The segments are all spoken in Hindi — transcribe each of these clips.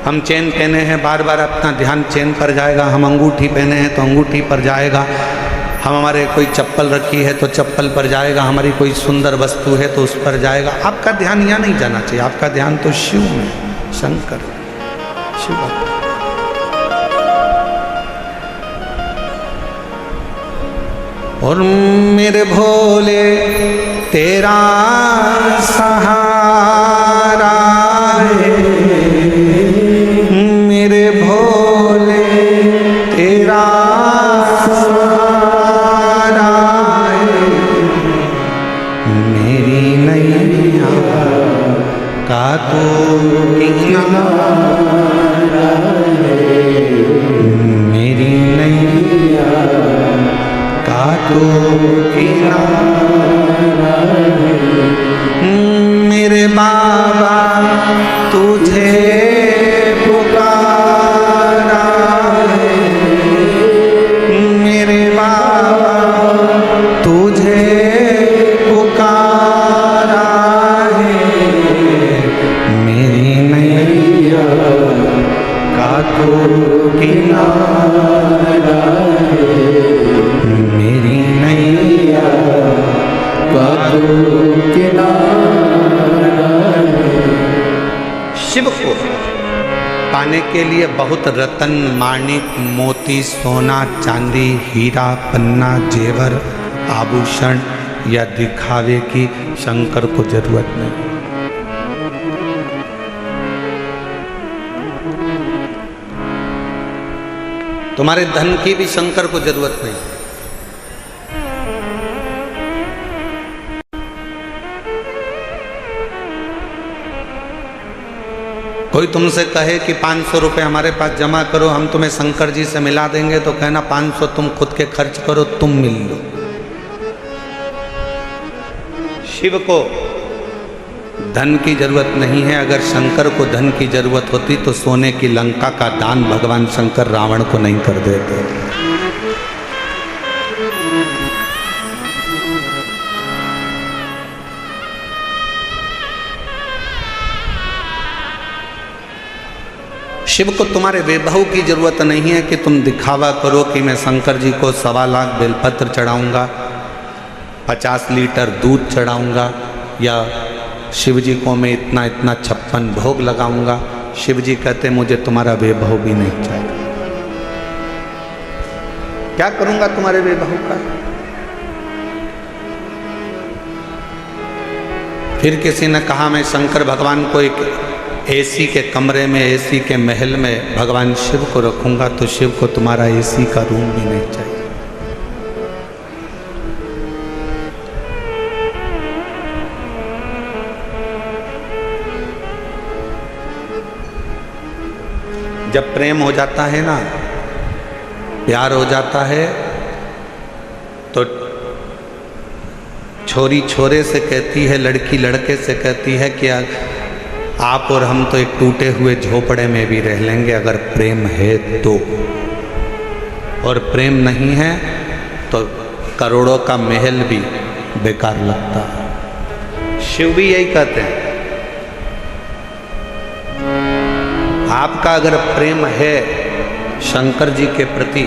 हम चेन पहने हैं, बार बार अपना ध्यान चेन पर जाएगा। हम अंगूठी पहने हैं तो अंगूठी पर जाएगा। हम हमारे कोई चप्पल रखी है तो चप्पल पर जाएगा। हमारी कोई सुंदर वस्तु है तो उस पर जाएगा। आपका ध्यान यहाँ नहीं जाना चाहिए, आपका ध्यान तो शिव में, शंकर शिव। और मेरे भोले तेरा सहारा है, मेरे भोले तेरा सहारा है, मेरी नैया का तो किनारा है, मेरी नैया का तो किनारा है। मेरे बाबा तुझे पुकारा है, मेरे बाबा तुझे पुकारा है, मेरी नैया का तो किनारा है, मेरी नैया का तो किनारा है। शिव को पाने के लिए बहुत रतन, माणिक, मोती, सोना, चांदी, हीरा, पन्ना, जेवर, आभूषण या दिखावे की शंकर को जरूरत नहीं। तुम्हारे धन की भी शंकर को जरूरत नहीं। कोई तुमसे कहे कि 500 रुपये हमारे पास जमा करो, हम तुम्हें शंकर जी से मिला देंगे, तो कहना 500 तुम खुद के खर्च करो, तुम मिल लो। शिव को धन की जरूरत नहीं है। अगर शंकर को धन की जरूरत होती तो सोने की लंका का दान भगवान शंकर रावण को नहीं कर देते। शिव को तुम्हारे वैभव की जरूरत नहीं है कि तुम दिखावा करो कि मैं शंकर जी को 1.25 लाख बेलपत्र चढ़ाऊंगा, 50 लीटर दूध चढ़ाऊंगा, या शिव जी को मैं इतना इतना 56 भोग लगाऊंगा। शिव जी कहते मुझे तुम्हारा वैभव भी नहीं चाहिए। क्या करूंगा तुम्हारे वैभव का? फिर किसी ने कहा मैं शंकर भगवान को एक एसी के कमरे में, एसी के महल में भगवान शिव को रखूंगा, तो शिव को तुम्हारा एसी का रूम भी नहीं चाहिए। जब प्रेम हो जाता है ना, प्यार हो जाता है, तो छोरी छोरे से कहती है, लड़की लड़के से कहती है कि आप और हम तो एक टूटे हुए झोपड़े में भी रह लेंगे अगर प्रेम है तो, और प्रेम नहीं है तो करोड़ों का महल भी बेकार लगता है। शिव भी यही कहते हैं। आपका अगर प्रेम है शंकर जी के प्रति,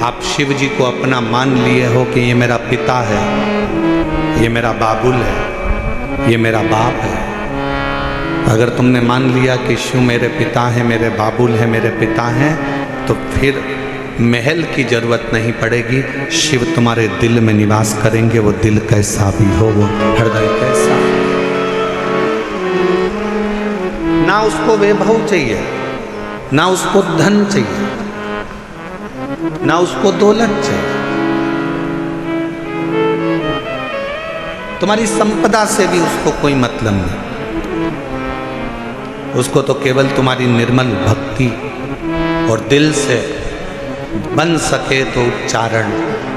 आप शिव जी को अपना मान लिए हो कि ये मेरा पिता है, ये मेरा बाबुल है, ये मेरा बाप है। अगर तुमने मान लिया कि शिव मेरे पिता हैं, मेरे बाबुल हैं, मेरे पिता हैं, तो फिर महल की जरूरत नहीं पड़ेगी। शिव तुम्हारे दिल में निवास करेंगे। वो दिल कैसा भी हो, वो हृदय कैसा, ना उसको वैभव चाहिए, ना उसको धन चाहिए, ना उसको दौलत चाहिए। तुम्हारी संपदा से भी उसको कोई मतलब नहीं। उसको तो केवल तुम्हारी निर्मल भक्ति और दिल से बन सके तो उच्चारण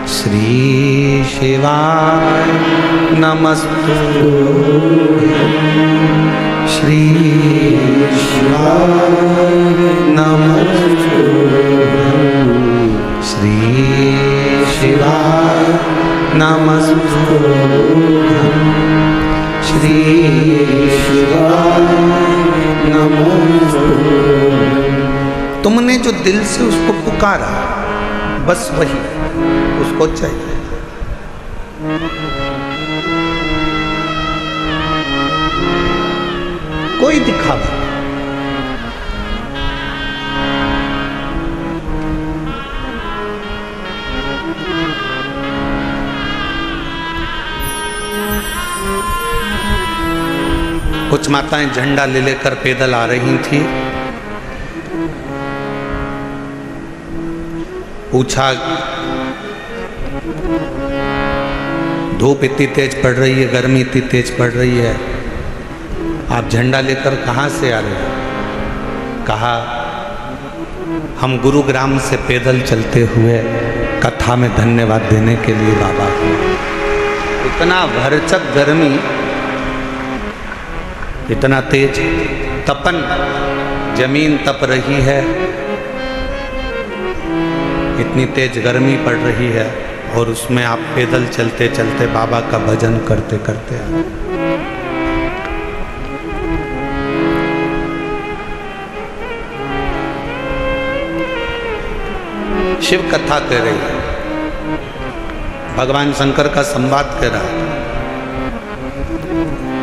श्री शिवाय नमस्तु, श्री शिवाय नमस्तु, श्री शिवाय नमस्तु, श्री शिवाय नमस्तु। तुमने जो दिल से उसको पुकारा, बस वही उसको चाहिए। कोई दिखावा, कुछ माताएं झंडा ले लेकर पैदल आ रही थी। पूछा, धूप इतनी तेज पड़ रही है, गर्मी इतनी तेज पड़ रही है, आप झंडा लेकर कहाँ से आ रहे हो? कहा, हम गुरुग्राम से पैदल चलते हुए कथा में धन्यवाद देने के लिए बाबा को। इतना भरचक गर्मी, इतना तेज तपन, जमीन तप रही है, इतनी तेज गर्मी पड़ रही है, और उसमें आप पैदल चलते चलते बाबा का भजन करते करते आ। शिव कथा कह रही है, भगवान शंकर का संवाद कह रहा है।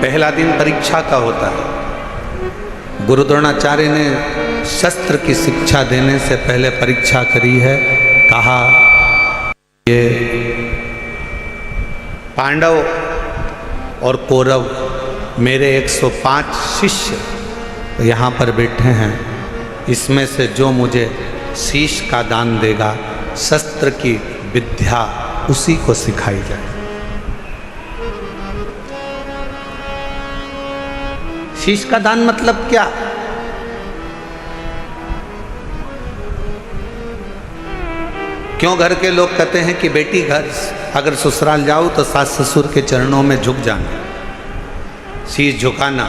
पहला दिन परीक्षा का होता है। गुरु द्रोणाचार्य ने शस्त्र की शिक्षा देने से पहले परीक्षा करी है। कहा, ये पांडव और कौरव मेरे 105 शिष्य यहाँ पर बैठे हैं, इसमें से जो मुझे शीश का दान देगा, शस्त्र की विद्या उसी को सिखाई जाए। शीश का दान मतलब क्या? क्यों घर के लोग कहते हैं कि बेटी घर अगर ससुराल जाओ तो सास ससुर के चरणों में झुक जाना, शीश झुकाना।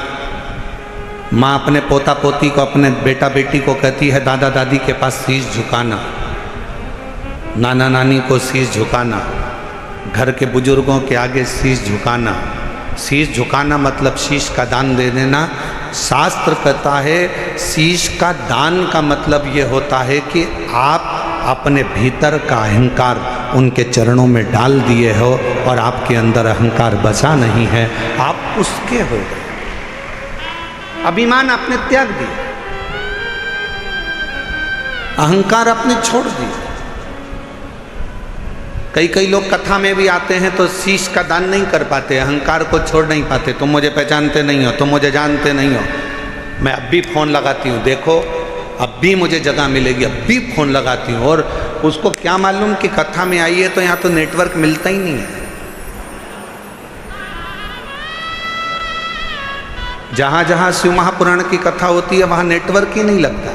माँ अपने पोता पोती को, अपने बेटा बेटी को कहती है दादा दादी के पास शीश झुकाना, नाना नानी को शीश झुकाना, घर के बुजुर्गों के आगे शीश झुकाना। शीश झुकाना मतलब शीश का दान दे देना। शास्त्र कहता है शीश का दान का मतलब ये होता है कि आप अपने भीतर का अहंकार उनके चरणों में डाल दिए हो और आपके अंदर अहंकार बचा नहीं है, आप उसके हो गए। अभिमान आपने त्याग दिया, अहंकार आपने छोड़ दिया। कई कई लोग कथा में भी आते हैं तो शीश का दान नहीं कर पाते, अहंकार को छोड़ नहीं पाते। तुम मुझे पहचानते नहीं हो, तुम मुझे जानते नहीं हो, मैं अब भी फ़ोन लगाती हूँ, देखो अब भी मुझे जगह मिलेगी, अब भी फ़ोन लगाती हूँ। और उसको क्या मालूम कि कथा में आई है तो यहाँ तो नेटवर्क मिलता ही नहीं है। जहाँ जहाँ शिव महापुराण की कथा होती है वहाँ नेटवर्क ही नहीं लगता,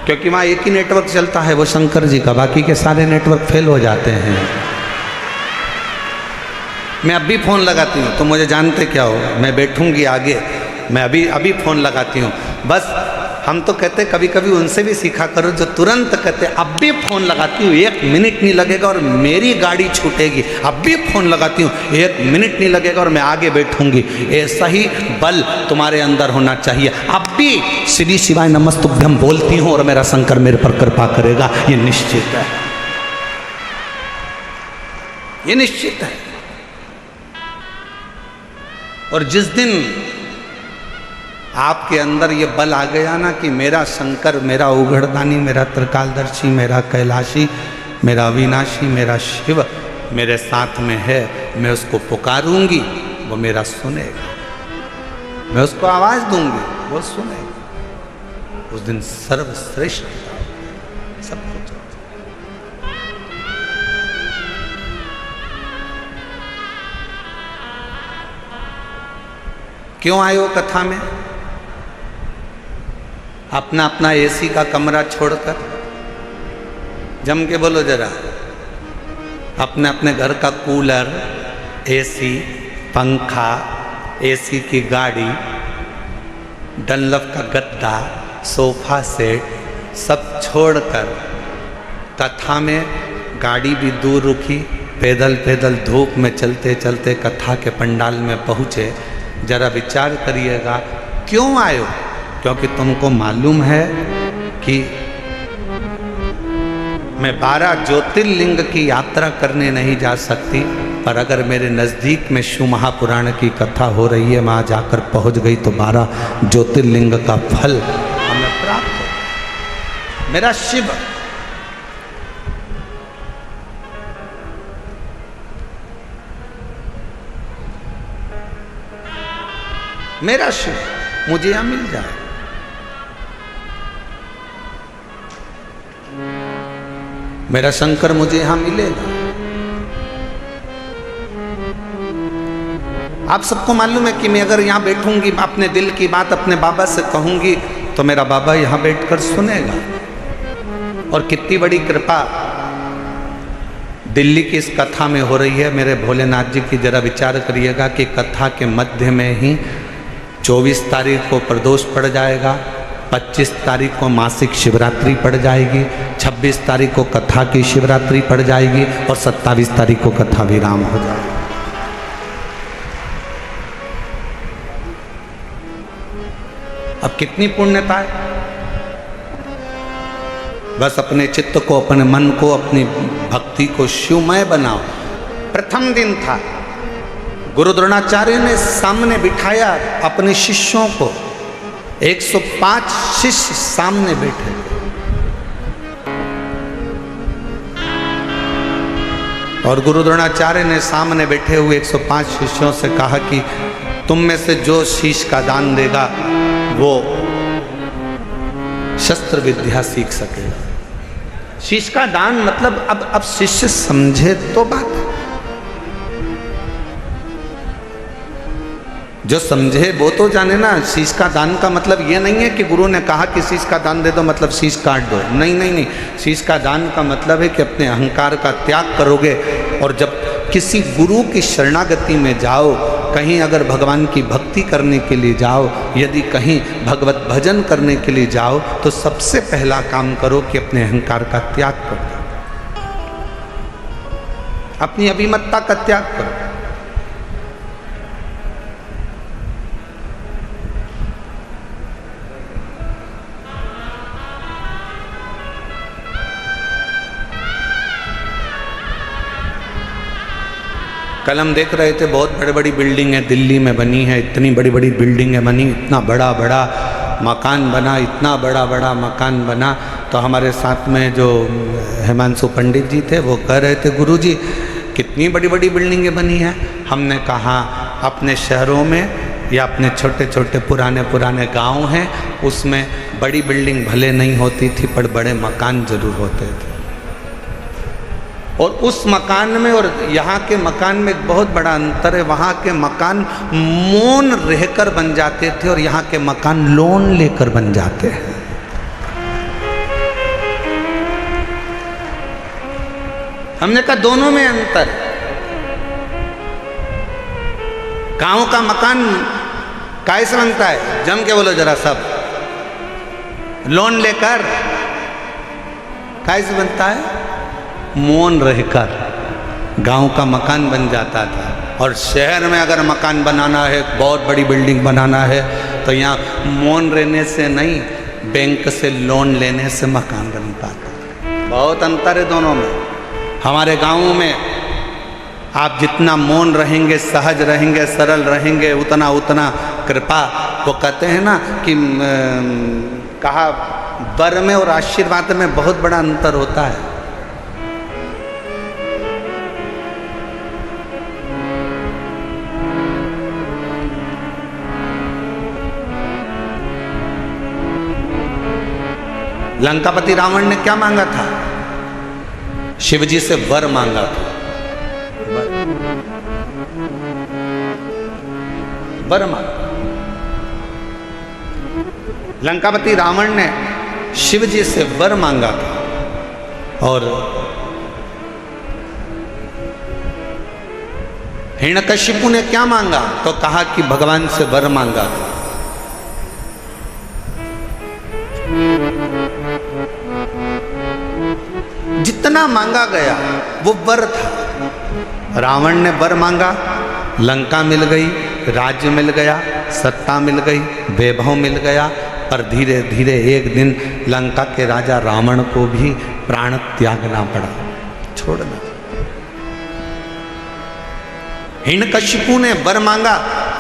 क्योंकि वहाँ एक ही नेटवर्क चलता है, वो शंकर जी का, बाकी के सारे नेटवर्क फेल हो जाते हैं। मैं अभी फ़ोन लगाती हूँ, तुम मुझे जानते क्या हो, मैं बैठूंगी आगे, मैं अभी फ़ोन लगाती हूँ। बस हम तो कहते कभी कभी उनसे भी सीखा करो जो तुरंत कहते अब भी फ़ोन लगाती हूँ, 1 मिनट नहीं लगेगा और मेरी गाड़ी छूटेगी, अब भी फ़ोन लगाती हूँ, 1 मिनट नहीं लगेगा और मैं आगे बैठूंगी। ऐसा ही बल तुम्हारे अंदर होना चाहिए। अब भी श्री शिवाय नमस्तुभ्यम बोलती हूँ और मेरा शंकर मेरे पर कृपा करेगा, ये निश्चित है, ये निश्चित है। और जिस दिन आपके अंदर ये बल आ गया ना कि मेरा शंकर, मेरा उघड़दानी, मेरा त्रिकालदर्शी, मेरा कैलाशी, मेरा अविनाशी, मेरा शिव मेरे साथ में है, मैं उसको पुकारूंगी, वो मेरा सुनेगा, मैं उसको आवाज़ दूंगी, वो सुनेगा। उस दिन सर्वश्रेष्ठ सब कुछ। क्यों आए हो कथा में? अपना अपना एसी का कमरा छोड़कर, जम के बोलो जरा, अपने अपने घर का कूलर, एसी, पंखा, एसी की गाड़ी, डनलप का गद्दा, सोफा सेट सब छोड़कर कथा में गाड़ी भी दूर रुकी, पैदल पैदल धूप में चलते चलते कथा के पंडाल में पहुँचे। जरा विचार करिएगा, क्यों आए हो? क्योंकि तुमको मालूम है कि मैं 12 ज्योतिर्लिंग की यात्रा करने नहीं जा सकती, पर अगर मेरे नज़दीक में शिव महापुराण की कथा हो रही है, वहाँ जाकर पहुँच गई तो 12 ज्योतिर्लिंग का फल हमें प्राप्त हो। मेरा शिव मेरा शिव मुझे यहां मिल जाए। मेरा शंकर मुझे यहां मिलेगा। आप सबको मालूम है कि मैं अगर यहां बैठूंगी, अपने दिल की बात अपने बाबा से कहूंगी तो मेरा बाबा यहां बैठकर सुनेगा। और कितनी बड़ी कृपा दिल्ली की इस कथा में हो रही है। मेरे भोलेनाथ जी की जरा विचार करिएगा कि कथा के मध्य में ही 24 तारीख को प्रदोष पड़ जाएगा, 25 तारीख को मासिक शिवरात्रि पड़ जाएगी, 26 तारीख को कथा की शिवरात्रि पड़ जाएगी और 27 तारीख को कथा विराम हो जाएगी। अब कितनी पुण्यता है। बस अपने चित्त को, अपने मन को, अपनी भक्ति को शिवमय बनाओ। प्रथम दिन था, गुरु द्रोणाचार्य ने सामने बिठाया अपने शिष्यों को। 105 शिष्य सामने बैठे। और गुरु द्रोणाचार्य ने सामने बैठे हुए 105 शिष्यों से कहा कि तुम में से जो शीश का दान देगा वो शस्त्र विद्या सीख सकेगा। शीश का दान मतलब अब शिष्य समझे तो बात है। जो समझे वो तो जाने ना। शीश का दान का मतलब ये नहीं है कि गुरु ने कहा कि शीश का दान दे दो मतलब शीश काट दो। नहीं नहीं नहीं, शीश का दान का मतलब है कि अपने अहंकार का त्याग करोगे। और जब किसी गुरु की शरणागति में जाओ, कहीं अगर भगवान की भक्ति करने के लिए जाओ, यदि कहीं भगवत भजन करने के लिए जाओ, तो सबसे पहला काम करो कि अपने अहंकार का त्याग करो, अपनी अभिमतता का त्याग करो। कल हम देख रहे थे बहुत बड़ी बड़ी बिल्डिंगें दिल्ली में बनी है। इतनी बड़ी बड़ी बिल्डिंगें बनी, इतना बड़ा बड़ा मकान बना, इतना बड़ा बड़ा मकान बना। तो हमारे साथ में जो हिमांशु पंडित जी थे वो कह रहे थे, गुरुजी कितनी बड़ी बड़ी बिल्डिंगें बनी हैं। हमने कहा अपने शहरों में या अपने छोटे छोटे पुराने पुराने गांव हैं, उसमें बड़ी बिल्डिंग भले नहीं होती थी पर बड़े मकान जरूर होते थे। और उस मकान में और यहाँ के मकान में एक बहुत बड़ा अंतर है। वहाँ के मकान मौन रहकर बन जाते थे और यहाँ के मकान लोन लेकर बन जाते हैं। हमने कहा दोनों में अंतर। गांव का मकान कैसे बनता है? जम के बोलो जरा सब। लोन लेकर। कैसे बनता है? मौन रहकर गांव का मकान बन जाता था। और शहर में अगर मकान बनाना है, बहुत बड़ी बिल्डिंग बनाना है, तो यहाँ मौन रहने से नहीं, बैंक से लोन लेने से मकान बनता था। बहुत अंतर है दोनों में। हमारे गाँव में आप जितना मौन रहेंगे, सहज रहेंगे, सरल रहेंगे, उतना उतना कृपा। वो कहते हैं ना कि कहा वर में और आशीर्वाद में बहुत बड़ा अंतर होता है। लंकापति रावण ने क्या मांगा था? शिवजी से वर मांगा था। वर मांगा। लंकापति रावण ने शिवजी से वर मांगा था। और हिरण्यकशिपु ने क्या मांगा? तो कहा कि भगवान से वर मांगा था। जितना मांगा गया वो वर था। रावण ने वर मांगा, लंका मिल गई, राज्य मिल गया, सत्ता मिल गई, वैभव मिल गया। पर धीरे धीरे एक दिन लंका के राजा रावण को भी प्राण त्यागना पड़ा, छोड़ना। हिरण्यकशिपु ने वर मांगा,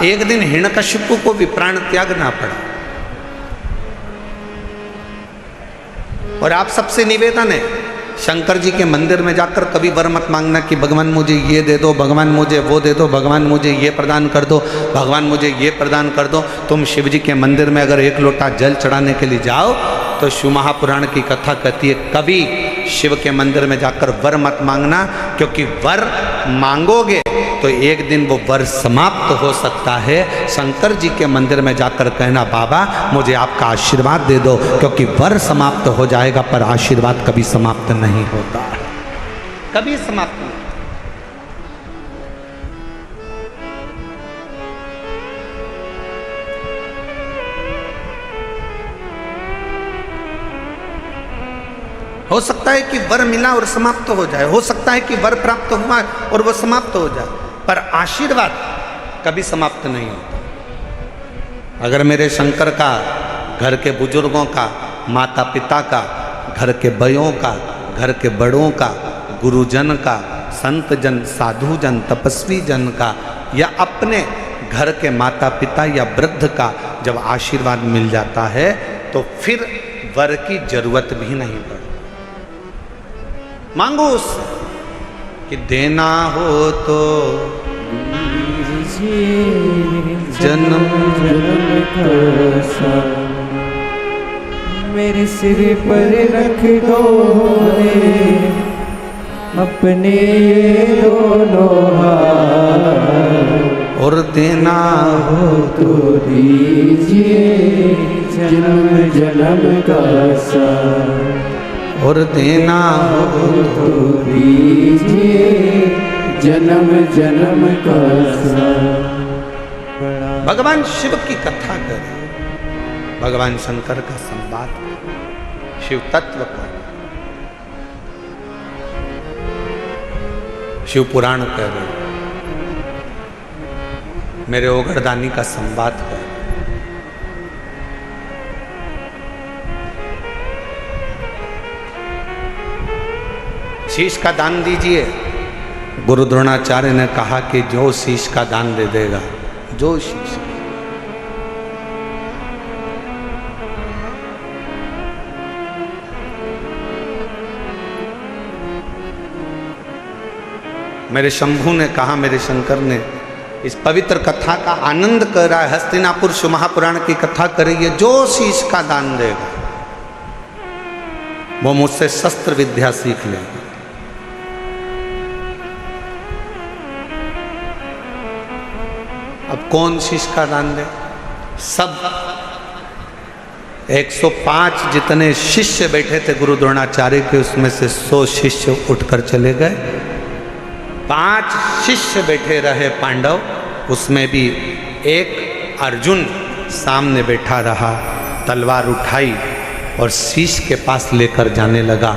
एक दिन हिरण्यकशिपु को भी प्राण त्यागना पड़ा। और आप सबसे निवेदन है, शंकर जी के मंदिर में जाकर कभी वर मत मांगना कि भगवान मुझे ये दे दो, भगवान मुझे वो दे दो, भगवान मुझे ये प्रदान कर दो, भगवान मुझे ये प्रदान कर दो। तुम शिव जी के मंदिर में अगर एक लोटा जल चढ़ाने के लिए जाओ तो शिव महापुराण की कथा कहती है कभी शिव के मंदिर में जाकर वर मत मांगना, क्योंकि वर मांगोगे तो एक दिन वो वर समाप्त हो सकता है। शंकर जी के मंदिर में जाकर कहना बाबा मुझे आपका आशीर्वाद दे दो, क्योंकि वर समाप्त हो जाएगा पर आशीर्वाद कभी समाप्त नहीं होता, कभी समाप्त नहीं। हो सकता है कि वर मिला और समाप्त हो जाए, हो सकता है कि वर प्राप्त हुआ और वह समाप्त हो जाए, पर आशीर्वाद कभी समाप्त नहीं होता। अगर मेरे शंकर का, घर के बुजुर्गों का, माता पिता का, घर के बयों का, घर के बड़ों का, गुरुजन का, संत जन, साधु जन, तपस्वी जन का, या अपने घर के माता पिता या वृद्ध का जब आशीर्वाद मिल जाता है तो फिर वर की जरूरत भी नहीं पड़ती। मांगो उससे कि देना हो तो जन्म जन्म का मेरे सिर पर रख दो रे अपने दोनों हाथ, और देना हो तो दीजिए जन्म जन्म का साथ, और देना हो तो दीजिए जन्म जन्म का साथ। भगवान शिव की कथा करें, भगवान शंकर का संवाद, शिव तत्व का, शिव पुराण कह रहे, मेरे ओगरदानी का संवाद कर। शीश का दान दीजिए। गुरु द्रोणाचार्य ने कहा कि जो शीश का दान दे देगा, जो शीश, मेरे शंभू ने कहा, मेरे शंकर ने इस पवित्र कथा का आनंद कर रहा है, हस्तिनापुर शिव महापुराण की कथा कर रही है, जो शीश का दान देगा वो मुझसे शस्त्र विद्या सीख लेगा। अब कौन शीश का दान दे? सब 105 जितने शिष्य बैठे थे गुरु द्रोणाचार्य के, उसमें से 100 शिष्य उठकर चले गए। 5 शिष्य बैठे रहे पांडव, उसमें भी एक अर्जुन सामने बैठा रहा, तलवार उठाई और शीश के पास लेकर जाने लगा,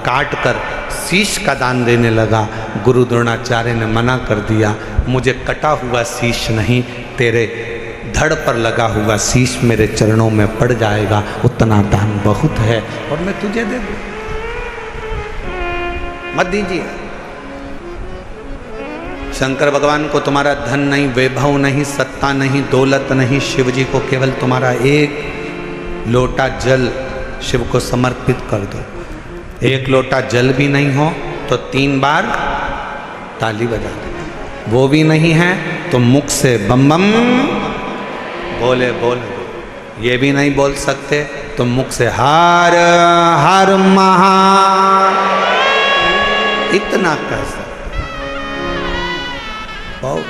काट कर शीश का दान देने लगा। गुरु द्रोणाचार्य ने मना कर दिया, मुझे कटा हुआ शीश नहीं, तेरे धड़ पर लगा हुआ शीश मेरे चरणों में पड़ जाएगा, उतना दान बहुत है और मैं तुझे दे दूं, मत दीजिए। शंकर भगवान को तुम्हारा धन नहीं, वैभव नहीं, सत्ता नहीं, दौलत नहीं, शिव जी को केवल तुम्हारा एक लोटा जल शिव को समर्पित कर दो। एक लोटा जल भी नहीं हो तो 3 बार ताली बजा दो, वो भी नहीं है तो मुख से बम बम बोले बोले, ये भी नहीं बोल सकते तो मुख से हर हर महा, इतना कह सकते। बहुत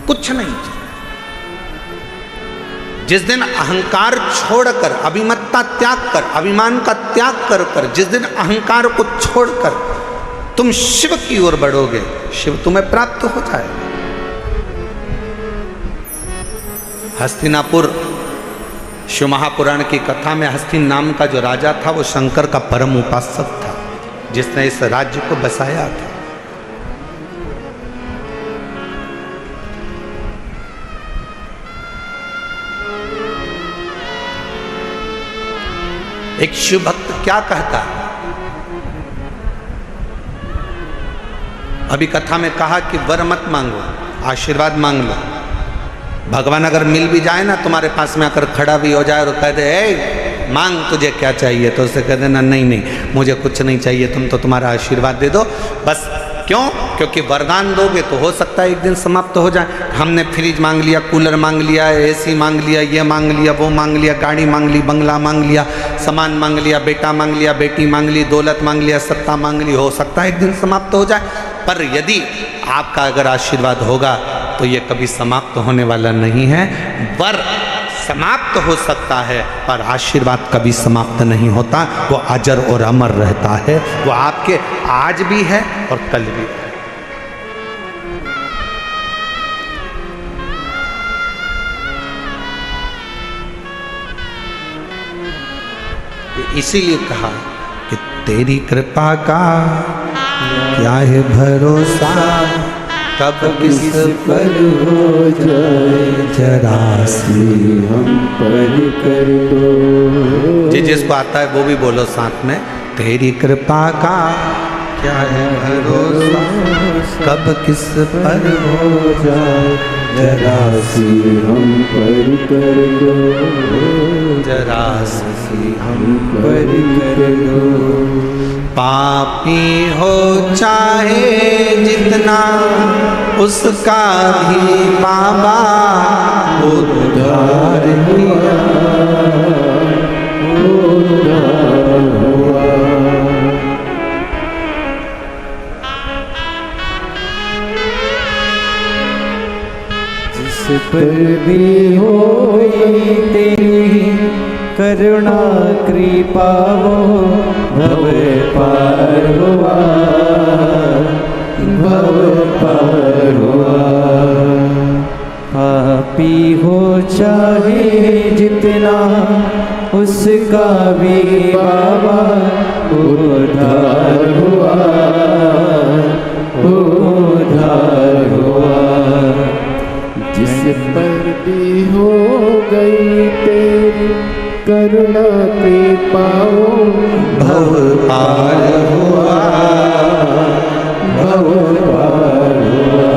कुछ नहीं चाहिए। जिस दिन अहंकार छोड़कर, अभिमत्ता त्याग कर, अभिमान का त्याग कर कर, जिस दिन अहंकार को छोड़कर तुम शिव की ओर बढ़ोगे, शिव तुम्हें प्राप्त हो जाएगा। हस्तिनापुर शिव महापुराण की कथा में हस्तिन नाम का जो राजा था वो शंकर का परम उपासक था, जिसने इस राज्य को बसाया था। एक शिव भक्त क्या कहता है? अभी कथा में कहा कि वर मत मांगो, आशीर्वाद मांग लो। भगवान अगर मिल भी जाए ना तुम्हारे पास में आकर खड़ा भी हो जाए और कह दे ए मांग तुझे क्या चाहिए, तो उसे कह देना नहीं नहीं मुझे कुछ नहीं चाहिए, तुम तो तुम्हारा आशीर्वाद दे दो बस। क्यों? क्योंकि वरदान दोगे तो हो सकता है एक दिन समाप्त हो जाए। हमने फ्रिज मांग लिया, कूलर मांग लिया, एसी मांग लिया, ये मांग लिया, वो मांग लिया, गाड़ी मांग ली, बंगला मांग लिया, सामान मांग लिया, बेटा मांग लिया, बेटी मांग ली, दौलत मांग लिया, सत्ता मांग ली, हो सकता है एक दिन समाप्त हो जाए। पर यदि आपका अगर आशीर्वाद होगा तो ये कभी समाप्त होने वाला नहीं है। वर समाप्त हो सकता है पर आशीर्वाद कभी समाप्त नहीं होता, वो अजर और अमर रहता है। वो आपके आज भी है और कल भी है। इसीलिए कहा कि तेरी कृपा का क्या है भरोसा, कब किस पर हो जाए जरा सी हम पर कर दो। जी जिसको आता है वो भी बोलो साथ में, तेरी कृपा का क्या है भरोसा, कब किस पर हो जाए जरा सी हम पर कर दो, जरा सी हम पर कर दो। पापी हो चाहे जितना उसका भी बाबा उद्धार किया, उद्धार हुआ। जिस पर भी होई तेरी करुणा कृपा वो भव पार हुआ, भव पार हुआ। पापी हो चाहे जितना उसका भी बाबा उद्धार हुआ, उद्धार हुआ। जिस पर भी हो गई तेरी करुणा कृपा भव पार हुआ, भव पार हुआ।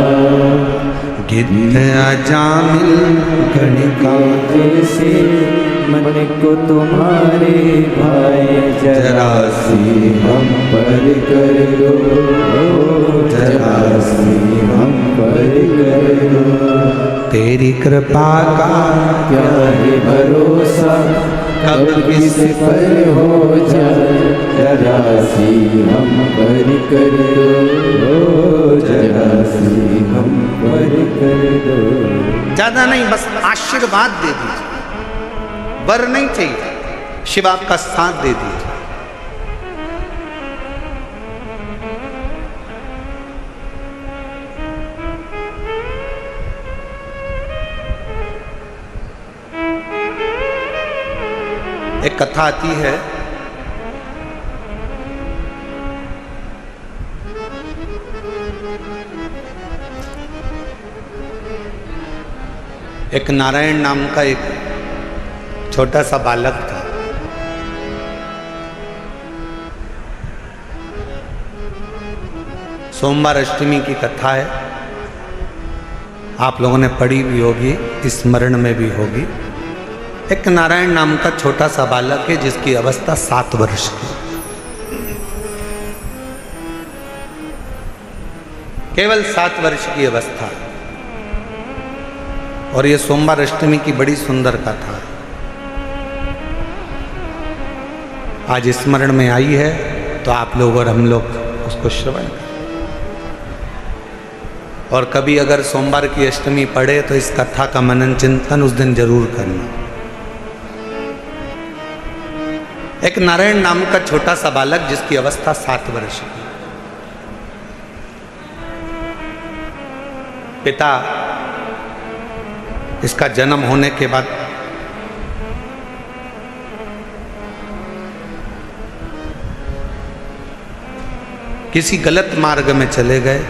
गिद्ध अजामिल गणिका जैसे मन को तुम्हारे भाई जरा सी हम पर कर दो, जरा सी हम पर कर दो। तेरी कृपा का क्या है भरोसा, कब किस पर हो जाए जरा सी हम पर कर दो, जरा सी हम पर कर दो। ज्यादा नहीं, बस आशीर्वाद दे दीजिए, वर नहीं चाहिए, शिव आपका साथ दे दीजिए। एक कथा आती है, एक नारायण नाम का एक छोटा सा बालक था। सोमवार अष्टमी की कथा है, आप लोगों ने पढ़ी भी होगी, स्मरण में भी होगी। एक नारायण नाम का छोटा सा बालक है जिसकी अवस्था 7 वर्ष की, केवल 7 वर्ष की अवस्था। और ये सोमवार अष्टमी की बड़ी सुंदर कथा है, आज स्मरण में आई है तो आप लोग और हम लोग उसको श्रवण करें। और कभी अगर सोमवार की अष्टमी पढ़े तो इस कथा का मनन चिंतन उस दिन जरूर करना। एक नारायण नाम का छोटा सा बालक जिसकी अवस्था 7 वर्ष की, पिता इसका जन्म होने के बाद किसी गलत मार्ग में चले गए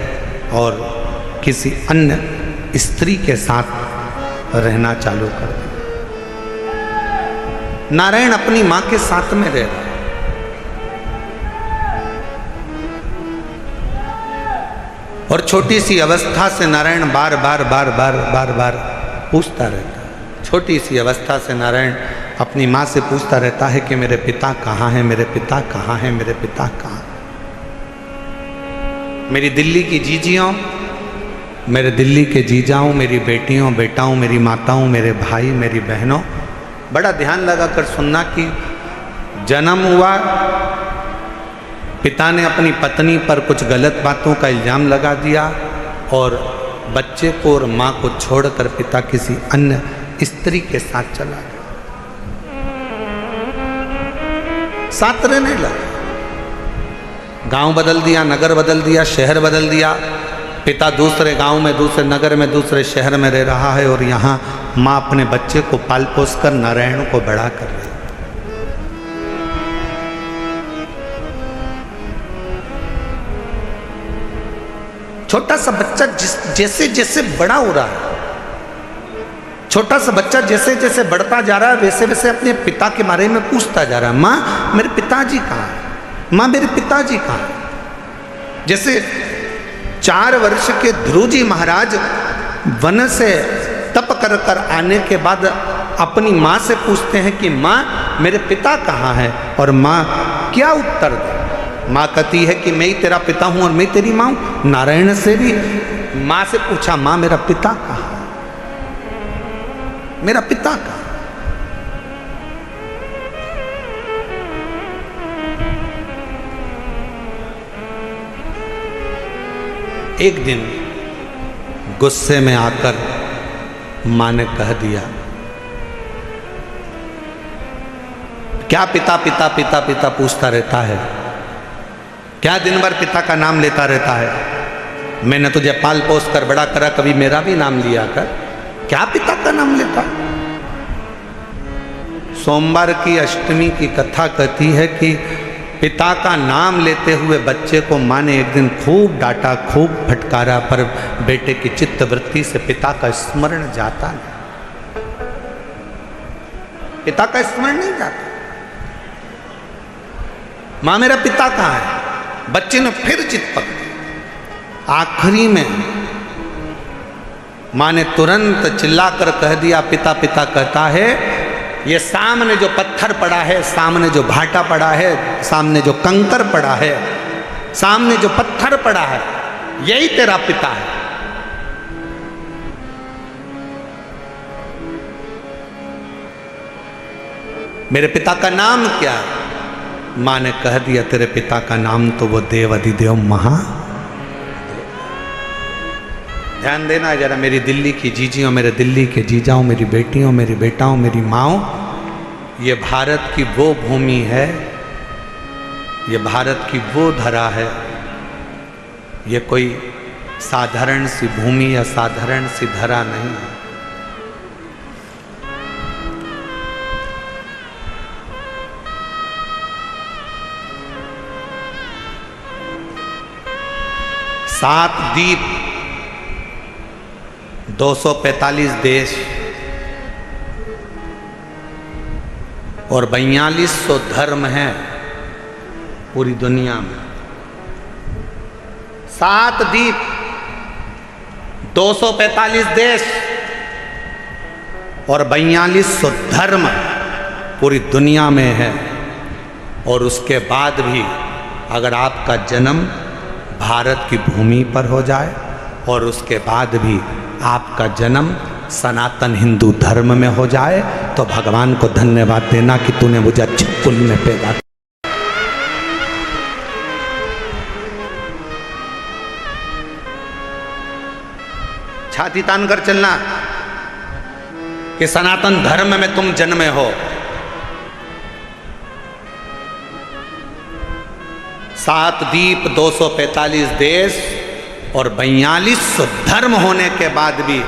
और किसी अन्य स्त्री के साथ रहना चालू कर दिया। नारायण अपनी मां के साथ में रह रहा है। और छोटी सी अवस्था से नारायण बार बार बार बार बार बार पूछता रहता है। छोटी सी अवस्था से नारायण अपनी माँ से पूछता रहता है कि मेरे पिता कहाँ हैं, मेरे पिता कहाँ हैं, मेरे पिता कहाँ। मेरी दिल्ली की जीजियों, मेरे दिल्ली के जीजाओं, मेरी बेटियों बेटाओं, मेरी माताओं, मेरे भाई, मेरी बहनों, बड़ा ध्यान लगा कर सुनना कि जन्म हुआ, पिता ने अपनी पत्नी पर कुछ गलत बातों का इल्ज़ाम लगा दिया और बच्चे को और माँ को छोड़कर पिता किसी अन्य स्त्री के साथ चला गया, साथ रहने लगा। गांव बदल दिया, नगर बदल दिया, शहर बदल दिया। पिता दूसरे गांव में, दूसरे नगर में, दूसरे शहर में रह रहा है और यहाँ माँ अपने बच्चे को पाल पोस कर नारायण को बड़ा कर रही है। छोटा सा बच्चा जैसे जैसे बड़ा हो रहा है, छोटा सा बच्चा जैसे जैसे बढ़ता जा रहा है वैसे वैसे अपने पिता के बारे में पूछता जा रहा है। माँ मेरे पिताजी कहाँ हैं, माँ मेरे पिताजी कहाँ हैं। जैसे 4 वर्ष के ध्रुव जी महाराज वन से तप कर कर आने के बाद अपनी माँ से पूछते हैं कि माँ मेरे पिता कहाँ हैं, और माँ क्या उत्तर दे। माँ कहती है कि मैं ही तेरा पिता हूँ और मैं तेरी माँ हूँ। नारायण से भी माँ से पूछा, माँ मेरा पिता कहाँ है, मेरा पिता कहाँ। एक दिन गुस्से में आकर माँ ने कह दिया, क्या पिता पिता पिता पिता पूछता रहता है, क्या दिन भर पिता का नाम लेता रहता है। मैंने तुझे पाल पोस कर बड़ा करा, कभी मेरा भी नाम लिया कर, क्या पिता का नाम लेता। सोमवार की अष्टमी की कथा कहती है कि पिता का नाम लेते हुए बच्चे को माँ ने एक दिन खूब डांटा, खूब फटकारा, पर बेटे की चित्तवृत्ति से पिता का स्मरण जाता नहीं, पिता का स्मरण नहीं जाता। माँ मेरा पिता कहाँ है, बच्चे ने फिर जिद पकड़ी। आखिरी में माँ ने तुरंत चिल्लाकर कह दिया, पिता पिता कहता है, ये सामने जो पत्थर पड़ा है, सामने जो भाटा पड़ा है, सामने जो कंकर पड़ा है, सामने जो पत्थर पड़ा है, यही तेरा पिता है। मेरे पिता का नाम क्या है। माँ ने कह दिया, तेरे पिता का नाम तो वो देव अधिदेव महा। ध्यान देना जरा, मेरी दिल्ली की जीजियों, मेरे दिल्ली के जीजाओं, मेरी बेटियों, मेरी बेटाओं, मेरी माओ, ये भारत की वो भूमि है, ये भारत की वो धरा है, ये कोई साधारण सी भूमि या साधारण सी धरा नहीं है। सात द्वीप, 245 देश और 4200 धर्म हैं पूरी दुनिया में। 7 द्वीप, 245 देश और 4200 धर्म पूरी दुनिया में है। और उसके बाद भी अगर आपका जन्म भारत की भूमि पर हो जाए और उसके बाद भी आपका जन्म सनातन हिंदू धर्म में हो जाए, तो भगवान को धन्यवाद देना कि तूने मुझे अच्छे कुल में पैदा किया। छाती तान कर चलना कि सनातन धर्म में तुम जन्मे हो। 7 द्वीप, 245 देश और 4200 धर्म होने के बाद भी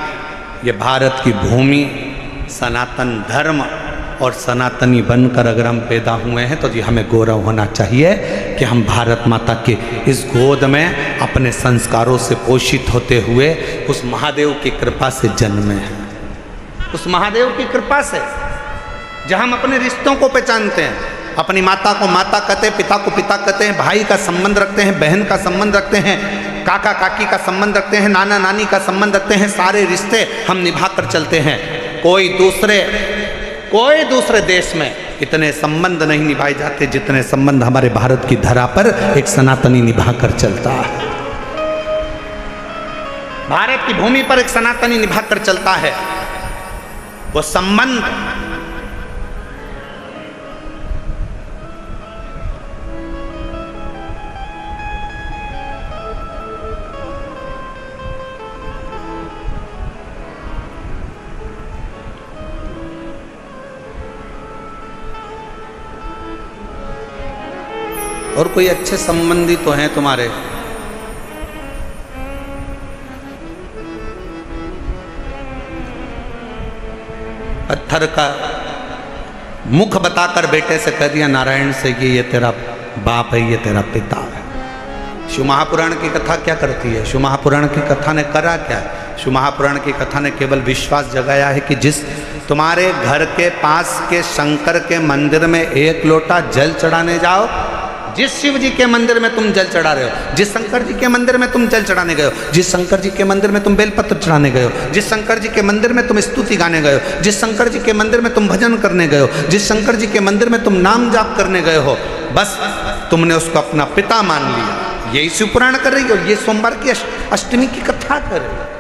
ये भारत की भूमि सनातन धर्म और सनातनी बनकर अगर हम पैदा हुए हैं तो जी हमें गौरव होना चाहिए कि हम भारत माता के इस गोद में अपने संस्कारों से पोषित होते हुए उस महादेव की कृपा से जन्मे हैं, उस महादेव की कृपा से। जहां हम अपने रिश्तों को पहचानते हैं, अपनी माता को माता कहते हैं, पिता को पिता कहते हैं, भाई का संबंध रखते हैं, बहन का संबंध रखते हैं, काका काकी का संबंध रखते हैं, नाना नानी का संबंध रखते हैं। सारे रिश्ते हम निभा कर चलते हैं। कोई दूसरे देश में इतने संबंध नहीं निभाए जाते जितने संबंध हमारे भारत की धरा पर एक सनातनी निभा कर चलता है। भारत की भूमि पर एक सनातनी निभा कर चलता है। वो संबंध और कोई अच्छे संबंधी तो हैं तुम्हारे? पत्थर का मुख बताकर बेटे से कह दिया नारायण से कि ये तेरा बाप है, ये तेरा पिता है। शिव महापुराण की कथा क्या करती है? शिव महापुराण की कथा ने करा क्या है? शिव महापुराण की कथा ने केवल विश्वास जगाया है कि जिस तुम्हारे घर के पास के शंकर के मंदिर में एक लोटा जल चढ़ाने जाओ, जिस शिव जी के मंदिर में तुम जल चढ़ा रहे हो, जिस शंकर जी के मंदिर में तुम जल चढ़ाने गए हो, जिस शंकर जी के मंदिर में तुम बेलपत्र चढ़ाने गए हो, जिस शंकर जी के मंदिर में तुम स्तुति गाने गए हो, जिस शंकर जी के मंदिर में तुम भजन करने गए हो, जिस शंकर जी के मंदिर में तुम नाम जाप करने गए हो, बस तुमने उसको अपना पिता मान लिया। यही शिव पुराण कर रही हो, ये सोमवार की अष्टमी की कथा कर रही हो।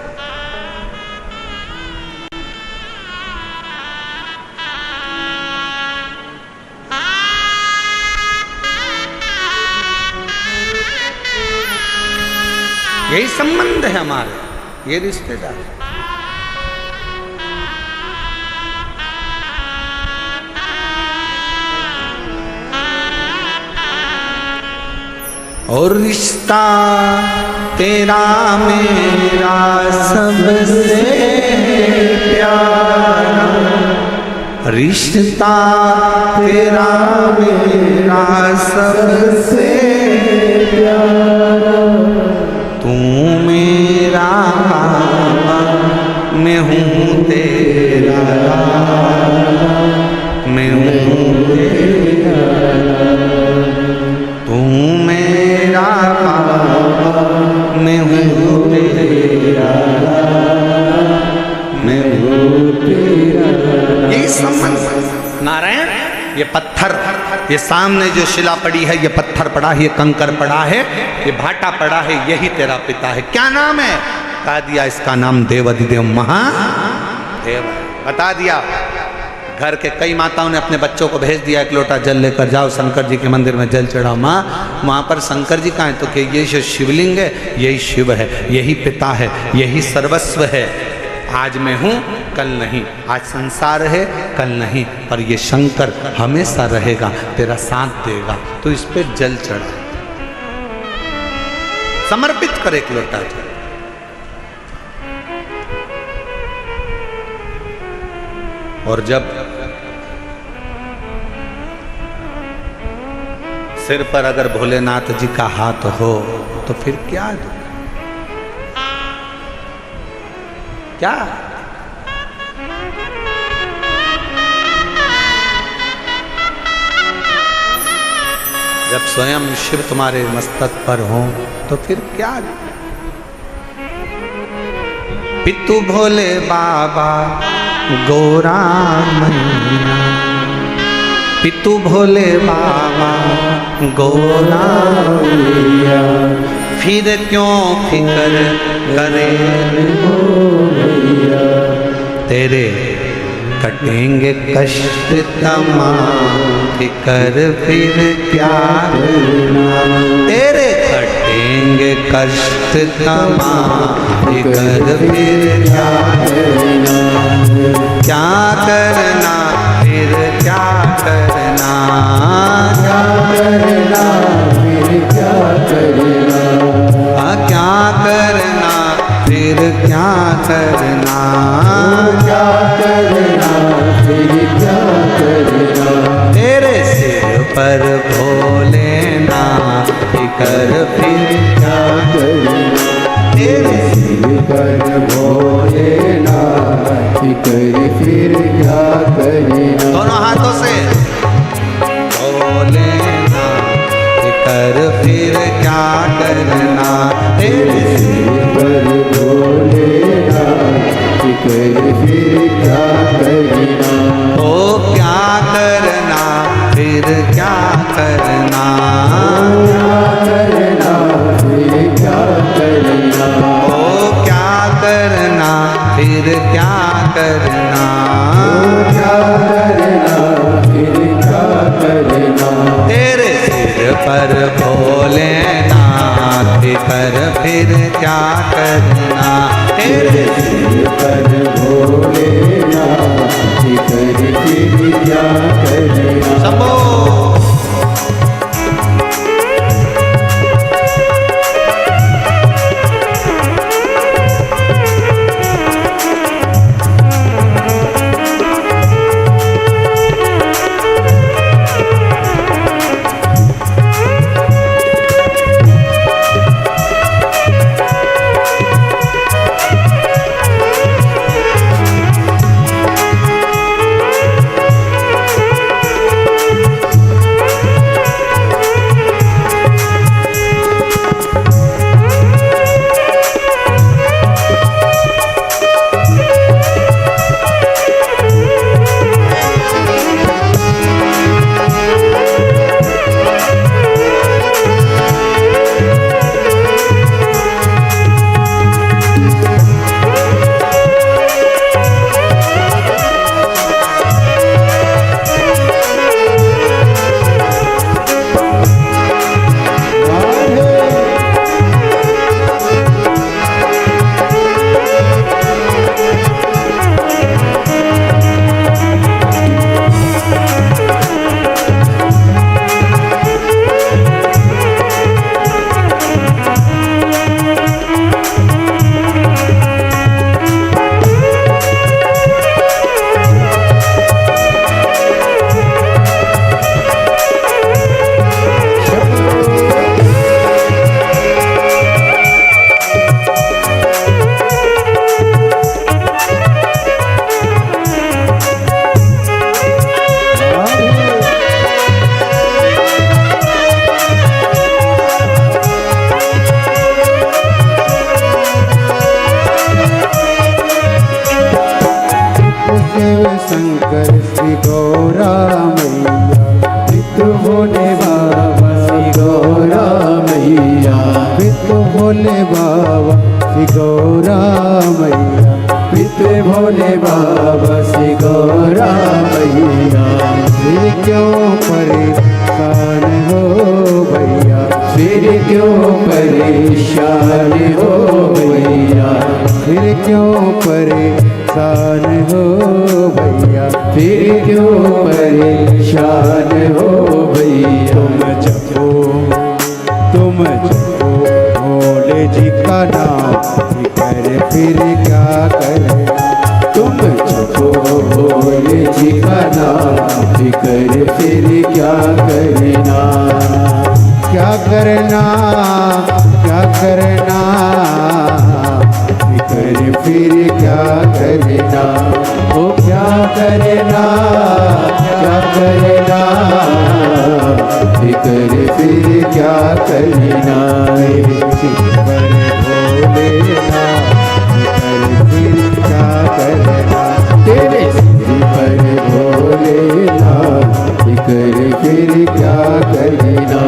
यही संबंध है हमारे, ये रिश्तेदार। और रिश्ता तेरा मेरा सबसे प्यारा, रिश्ता तेरा मेरा सबसे प्यारा, तू मेरा बाबा, मैं हूँ तेरा, मैं हूँ तेरा, तू मेरा बाबा, मैं हूँ तेरा, मैं हूँ तेरा। यही संबंध। नारायण, ये पत्थर, ये सामने जो शिला पड़ी है, ये पत्थर पड़ा है, ये कंकर पड़ा है, ये भाटा पड़ा है, यही तेरा पिता है। क्या नाम है? बता दिया, इसका नाम देवाधिदेव महादेव है। बता दिया। घर के कई माताओं ने अपने बच्चों को भेज दिया, एक लोटा जल लेकर जाओ शंकर जी के मंदिर में जल चढ़ाओ। माँ, वहाँ पर शंकर जी कहाँ है? तो कि ये जो शिवलिंग है, यही शिव है, यही पिता है, यही सर्वस्व है। आज मैं हूँ, कल नहीं। आज संसार है, कल नहीं, पर ये शंकर हमेशा रहेगा, तेरा साथ देगा। तो इस पे जल चढ़ा, समर्पित कर एक लोटा जल। और जब सिर पर अगर भोलेनाथ जी का हाथ हो तो फिर क्या दुख, क्या? जब स्वयं शिव तुम्हारे मस्तक पर हो तो फिर क्या? पितु भोले बाबा गौरा मैया, पितु भोले बाबा गौरा मैया, फिर क्यों फिकर करे तेरे कटेंगे कष्ट तमाम, फिकर फिर क्या करना, तेरे कटेंगे कष्ट तमाम, फिकर फिर क्या करना, क्या करना फिर क्या करना, क्या करना फिर क्या करना, क्या करना फिर क्या करना, क्या करना फिर क्या करना, तेरे सिर पर भोलेनाथ, फिकर फिर क्या करना, तेरे सिर पर भोलेनाथ, फिकर फिर क्या करना। दोनों हाथ कर फिर क्या करना, ओ क्या करना फिर क्या करना, क्या करना फिर क्या करना, ओ क्या करना फिर क्या करना, क्या करना फिर क्या करना, तेरे सिर पर भोलेनाथ कर फिर क्या करना, तेरे सिर पर भोलेनाथ कर फिर क्या करना। शंभो। शंकर श्री गौरा मैया, पितु भोले बाबा श्री गौरा मैया, पितु भोले बाबा श्री गौरा मैया, पितु भोले बाबा श्री गौरा मैया, फिर क्यों परेशान हो भैया, फिर क्यों परेशान हो भैया, फिर क्यों परेशान हो भैया, फिर क्यों परेशान हो भैया। तुम जपो भोले जी का नाम कर फिर क्या करे, तुम जपो भोले जी का नाम कर फिर क्या करना, क्या करना, क्या करना कर फिर क्या करना, ओ क्या करना, क्या करना कर फिर क्या करना, पर भोलेनाथ कर फिर क्या करना, तेरे सिर पर भोलेनाथ कर फिर क्या करना।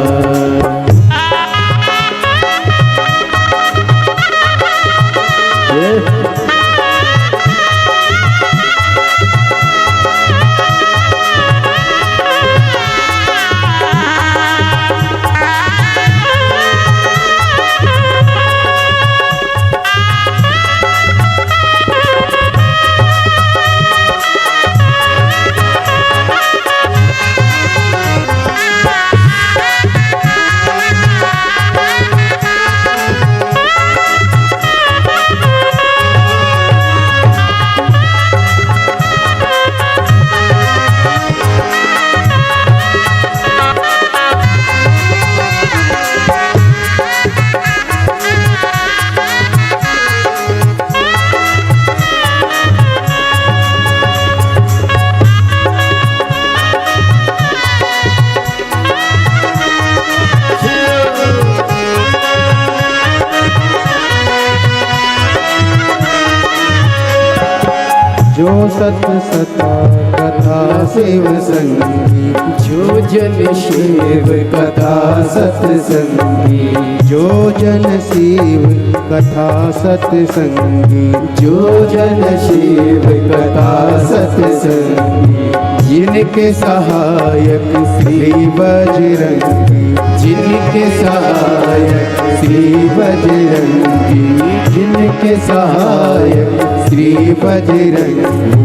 जो सत सता कथा शिव संगी, जो जन शिव कथा सत्संगी, जो जन शिव कथा सत्संगी, जो जन शिव कथा सत्संगी, जिनके सहायक श्री बजरंगी, जिनके सहायक श्री बजरंगी, जिनके सहायक श्री बजरंगी,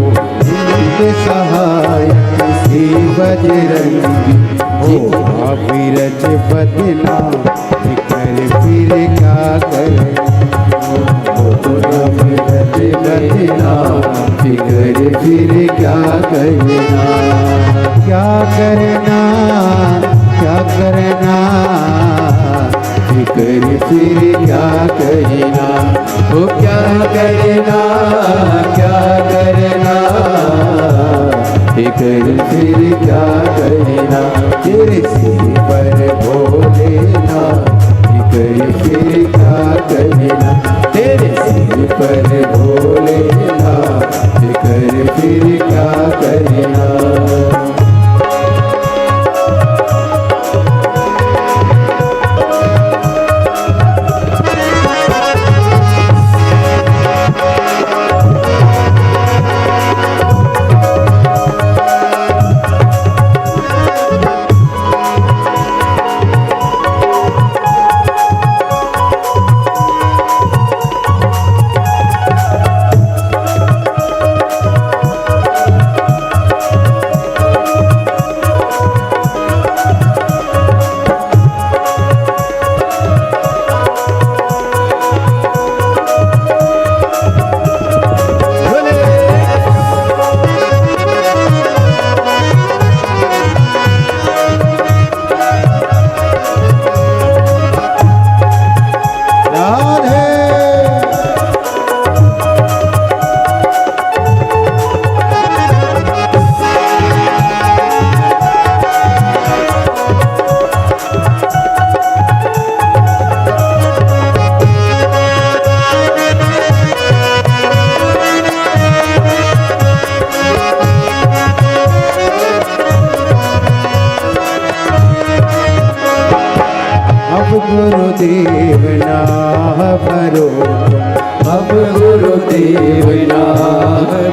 जिनके सहायक श्री बजरंगी, जिनका विरज बदना फिकर फिर क्या करे, विरज बदना फिकर फिर क्या करना, क्या करना, क्या करना, फिकर फिर क्या करना, वो क्या करना, क्या करना, फिकर फिर क्या करना, तेरे सिर पर भोलेना, फिकर फिर क्या करना, तेरे सिर पर भोलेना, फिकर फिर क्या करना। गुरुदेव ना भरो, अब गुरुदेव ना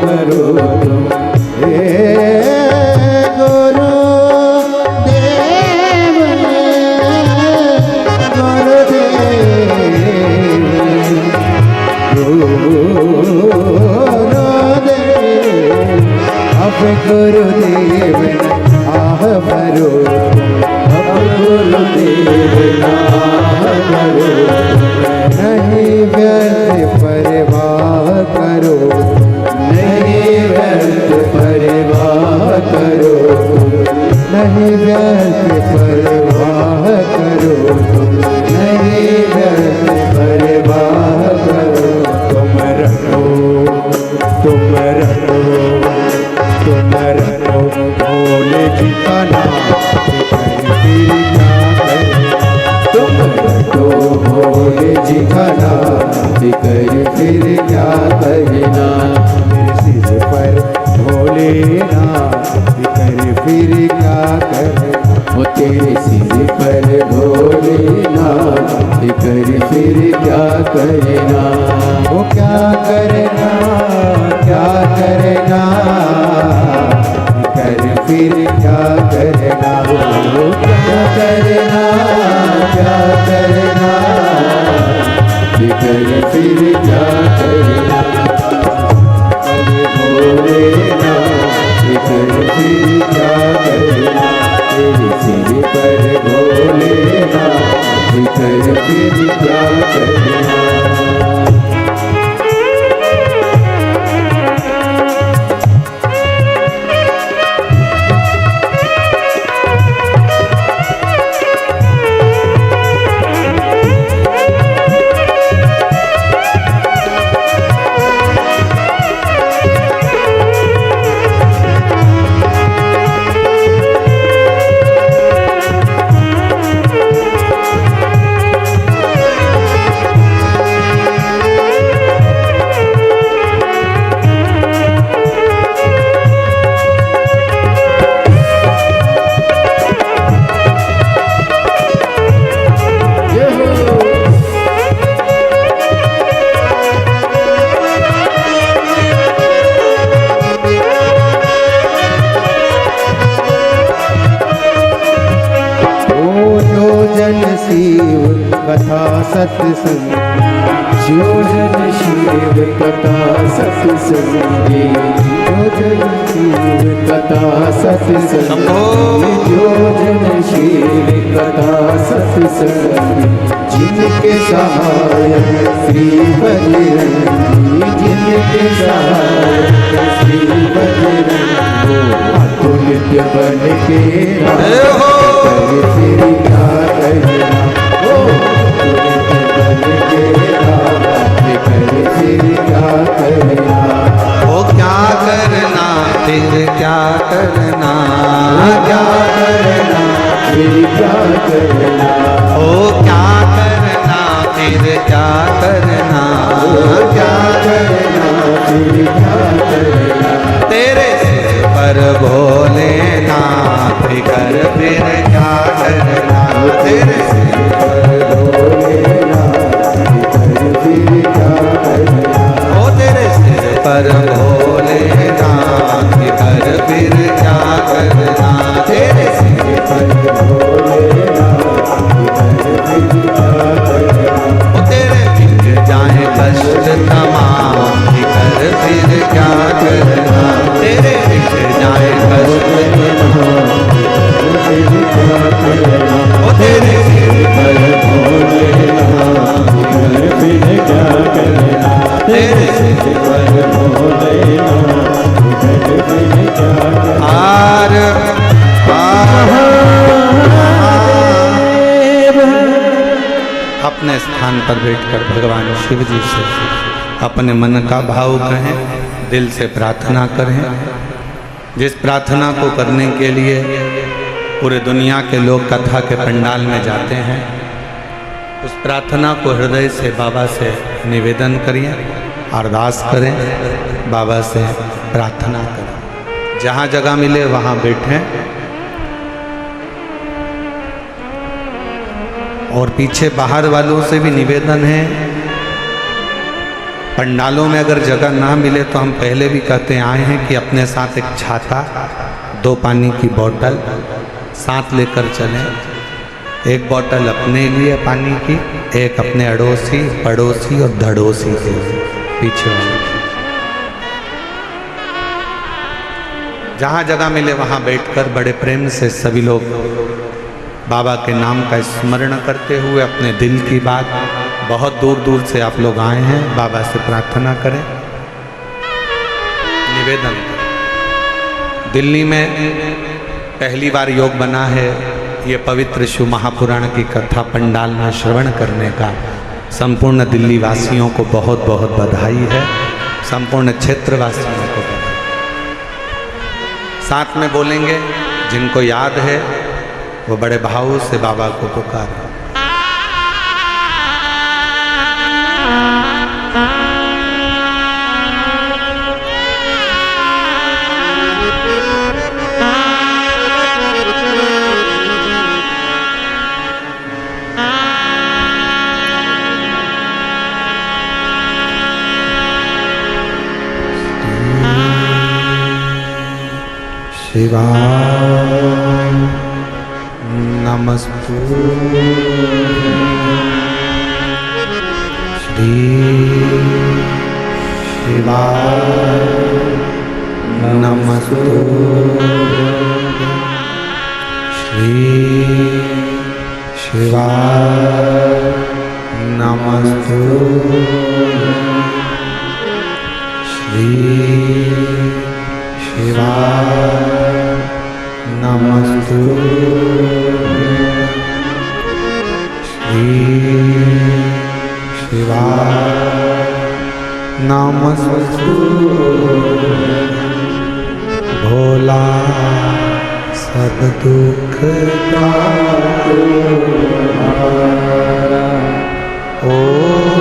भरो, हे गुरुदेव, गुरुदेव, अब गुरुदेव आह भरो, अब गुरुदेव नहीं व्यर्थ परवाह करो, नहीं व्यर्थ परवाह करो, नहीं व्यर्थ परवाह करो, नहीं व्यर्थ परवाह करो, तुम रखो, तुम रखो, तुम रखो भोले जी का नाम, फिर क्या करे, तुम रखो भोले जी का नाम, फिकर फिर क्या करना, मेरे सिर पर भोलेनाथ, फिकर फिर क्या करना, वो तेरे सिर पर भोलेनाथ, फिकर फिर क्या करना, वो क्या करना, क्या करना, फिकर फिर क्या करना, वो क्या करना, क्या करना, फिकर फिर क्या करना, भोलेनाथ, फिकर फिर क्या करना, तेरे सिर पर भोलेनाथ, फिकर फिर क्या करना। सत्संग जो जन शिव कथा सत्संगी जो जन शिव कथा सत्संगी जो जन शिव कथा सत्संगी जिनके सहायक श्री बजरंगी जिनके सहायक श्री बजरंगी अतुल्य बन के राम श्री क्या कहना ओ अतुल्य बन के राम श्री क्या कहना ओ क्या करना फिर क्या करना क्या करना फिर क्या करना ओ क्या करना फिर क्या करना क्या करना फिर क्या करना तेरे सिर पर भोलेनाथ कर फिर क्या करना तेरे सिर पर भोलेनाथ कर फिर क्या करना ओ तेरे सिर पर भोलेनाथ कर फिर क्या करना तेरे सिर पर भोलेनाथ कर फिर क्या करना ओ तेरे मिट जाए कष्ट तमाम कर फिर क्या करना तेरे मिट जाए कष्ट ओ तेरे सिर पर भोलेनाथ कर फिर क्या करना तेरे सिर पर भोलेनाथ कर फिर क्या करना आर अपने स्थान पर बैठकर भगवान शिव जी से अपने मन का भाव कहें, दिल से प्रार्थना करें। जिस प्रार्थना को करने के लिए पूरे दुनिया के लोग कथा के पंडाल में जाते हैं, उस प्रार्थना को हृदय से बाबा से निवेदन करिए, अरदास करें, बाबा से प्रार्थना करें। जहाँ जगह मिले वहाँ बैठें और पीछे बाहर वालों से भी निवेदन है, पंडालों में अगर जगह ना मिले तो हम पहले भी कहते आए हैं कि अपने साथ एक छाता, 2 पानी की बोतल साथ लेकर चलें। एक बोतल अपने लिए पानी की, एक अपने अड़ोसी, पड़ोसी और धड़ोसी के लिए पीछे वाले। जहाँ जगह मिले वहाँ बैठकर बड़े प्रेम से सभी लोग बाबा के नाम का स्मरण करते हुए अपने दिल की बात, बहुत दूर दूर से आप लोग आए हैं, बाबा से प्रार्थना करें, निवेदन करें। दिल्ली में पहली बार योग बना है, ये पवित्र शिव महापुराण की कथा पंडाल में श्रवण करने का संपूर्ण दिल्ली वासियों को बहुत बहुत बधाई है, संपूर्ण क्षेत्रवासियों को बधाई। साथ में बोलेंगे, जिनको याद है वो बड़े भाव से बाबा को पुकार। शिवाय नमस्तुते श्री शिवाय नमस्तुते श्री शिवाय नमस्तुते श्री शिवाय नमस्तुते श्री शिवाय नमस्तुते भोला सब दुख काटो ओ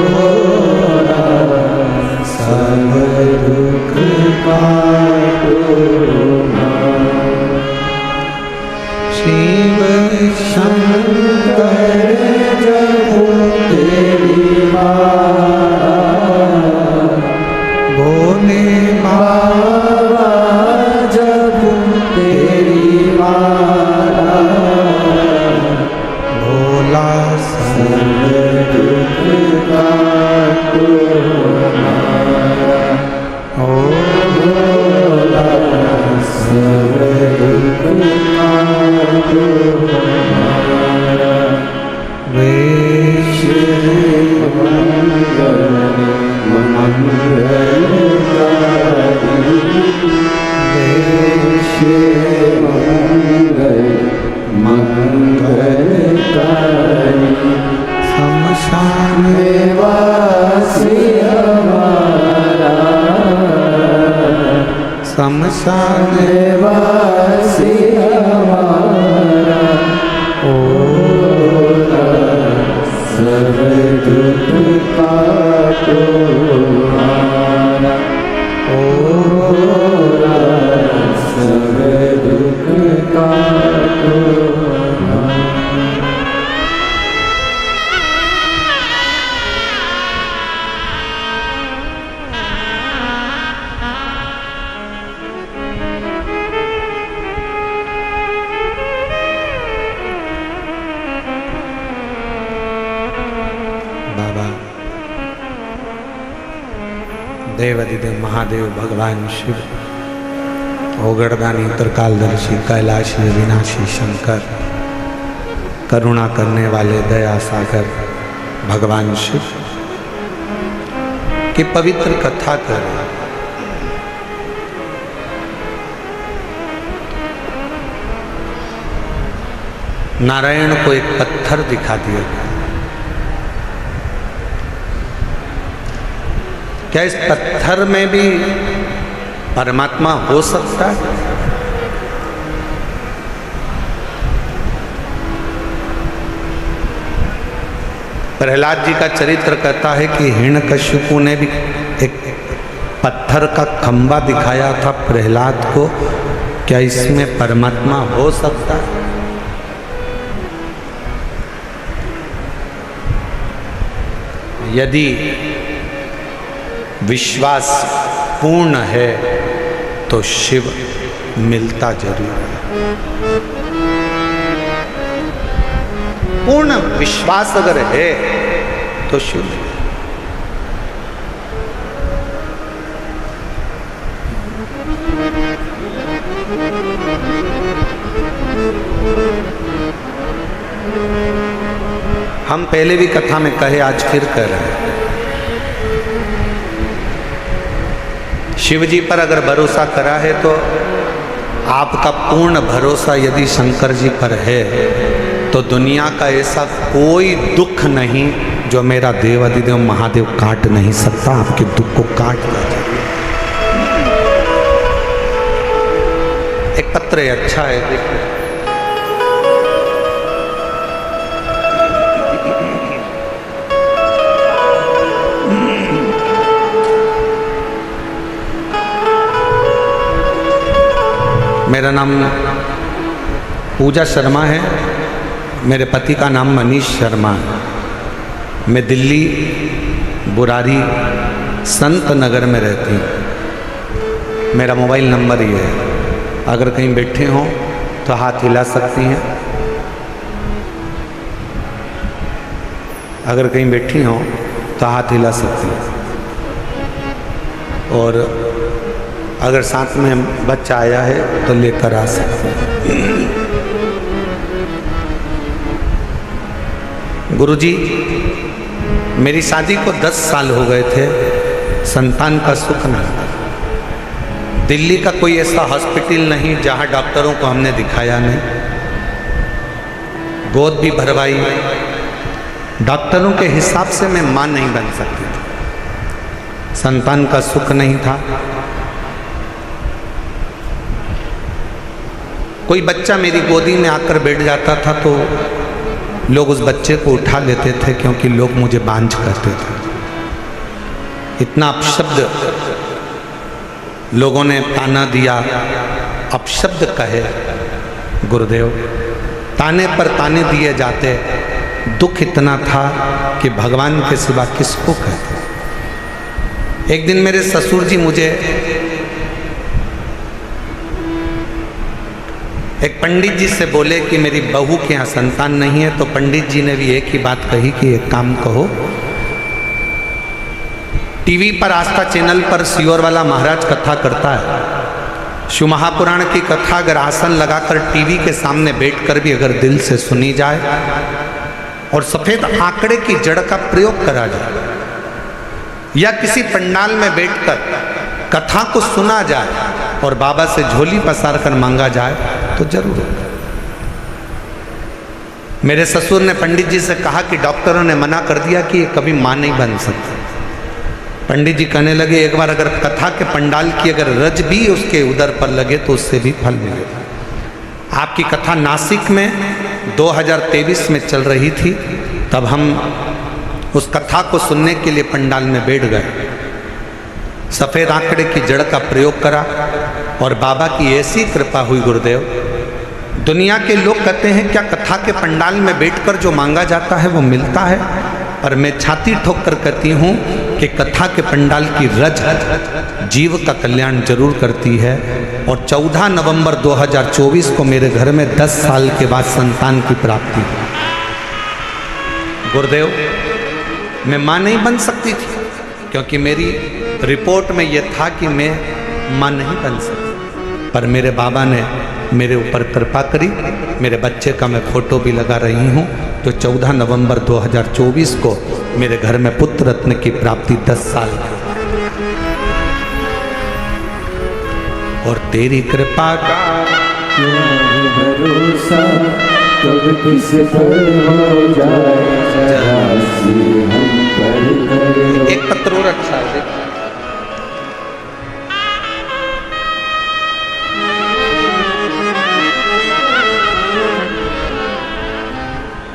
भोला सब दुख काटो शिव शंकर जब तेरी भोले बाबा जब तेरी भोला सब दुख देश मंगल मंगलकारी शमशान वासी हमारा शमशान वासी हमारा सब दुख काटो हमारा सब दुख काटो बाबा देवाधिदेव महादेव भगवान शिव ओगड़दानी त्रिकालदर्शी कैलाशी विनाशी शंकर करुणा करने वाले दया सागर भगवान शिव की पवित्र कथा कर नारायण को एक पत्थर दिखा दिया गया। क्या इस पत्थर में भी परमात्मा हो सकता है? प्रहलाद जी का चरित्र कहता है कि हिरण्यकश्यपु ने भी एक पत्थर का खंबा दिखाया था प्रहलाद को। क्या इसमें परमात्मा हो सकता है? यदि विश्वास पूर्ण है तो शिव मिलता जरूर है। पूर्ण विश्वास अगर है तो शिव हम पहले भी कथा में कहे, आज फिर कह रहे हैं, शिव जी पर अगर भरोसा करा है तो आपका पूर्ण भरोसा यदि शंकर जी पर है तो दुनिया का ऐसा कोई दुख नहीं जो मेरा देवाधिदेव महादेव काट नहीं सकता। आपके दुख को काट दिया जाए। एक पत्र है, अच्छा है, देखो। मेरा नाम पूजा शर्मा है, मेरे पति का नाम मनीष शर्मा है। मैं दिल्ली बुरारी संत नगर में रहती हूँ। मेरा मोबाइल नंबर ये है, अगर कहीं बैठे हों तो हाथ हिला सकती हैं। अगर कहीं बैठी हों तो हाथ हिला सकती हैं। और अगर साथ में बच्चा आया है तो लेकर आ सकते हैं। गुरुजी, मेरी शादी को 10 साल हो गए थे, संतान का सुख नहीं था। दिल्ली का कोई ऐसा हॉस्पिटल नहीं जहां डॉक्टरों को हमने दिखाया नहीं, गोद भी भरवाई, डॉक्टरों के हिसाब से मैं मां नहीं बन सकती थी। संतान का सुख नहीं था। कोई बच्चा मेरी गोदी में आकर बैठ जाता था तो लोग उस बच्चे को उठा लेते थे, क्योंकि लोग मुझे बांझ कहते थे। इतना अपशब्द लोगों ने ताना दिया, अपशब्द कहे गुरुदेव, ताने पर ताने दिए जाते। दुख इतना था कि भगवान के सिवा किसको कहते। एक दिन मेरे ससुर जी मुझे एक पंडित जी से बोले कि मेरी बहू के यहाँ संतान नहीं है, तो पंडित जी ने भी एक ही बात कही कि एक काम कहो, टीवी पर आस्था चैनल पर सियोर वाला महाराज कथा करता है। शिव महापुराण की कथा अगर आसन लगाकर टीवी के सामने बैठकर भी अगर दिल से सुनी जाए और सफेद आंकड़े की जड़ का प्रयोग करा जाए, या किसी पंडाल में बैठकर कथा को सुना जाए, और बाबा से झोली पसार कर मांगा जाए तो जरूर होगा। मेरे ससुर ने पंडित जी से कहा कि डॉक्टरों ने मना कर दिया कि ये कभी मां नहीं बन सकती। पंडित जी कहने लगे एक बार अगर कथा के पंडाल की अगर रज भी उसके उदर पर लगे तो उससे भी फल मिलेगा। आपकी कथा नासिक में 2023 में चल रही थी, तब हम उस कथा को सुनने के लिए पंडाल में बैठ गए। सफ़ेद आंकड़े की जड़ का प्रयोग करा और बाबा की ऐसी कृपा हुई गुरुदेव। दुनिया के लोग कहते हैं क्या कथा के पंडाल में बैठकर जो मांगा जाता है वो मिलता है, पर मैं छाती ठोक कर कहती हूँ कि कथा के पंडाल की रज जीव का कल्याण जरूर करती है। और 14 नवंबर 2024 को मेरे घर में 10 साल के बाद संतान की प्राप्ति हुई। गुरुदेव, मैं मां नहीं बन सकती थी क्योंकि मेरी रिपोर्ट में यह था कि मैं मां नहीं बन सकती, पर मेरे बाबा ने मेरे ऊपर कृपा करी। मेरे बच्चे का मैं फोटो भी लगा रही हूँ, तो 14 नवंबर 2024 को मेरे घर में पुत्र रत्न की प्राप्ति 10 साल की। और तेरी कृपा का भरोसा कब किस पर हो जाए, जरा सी हम पर करो। एक पत्र और अच्छा है।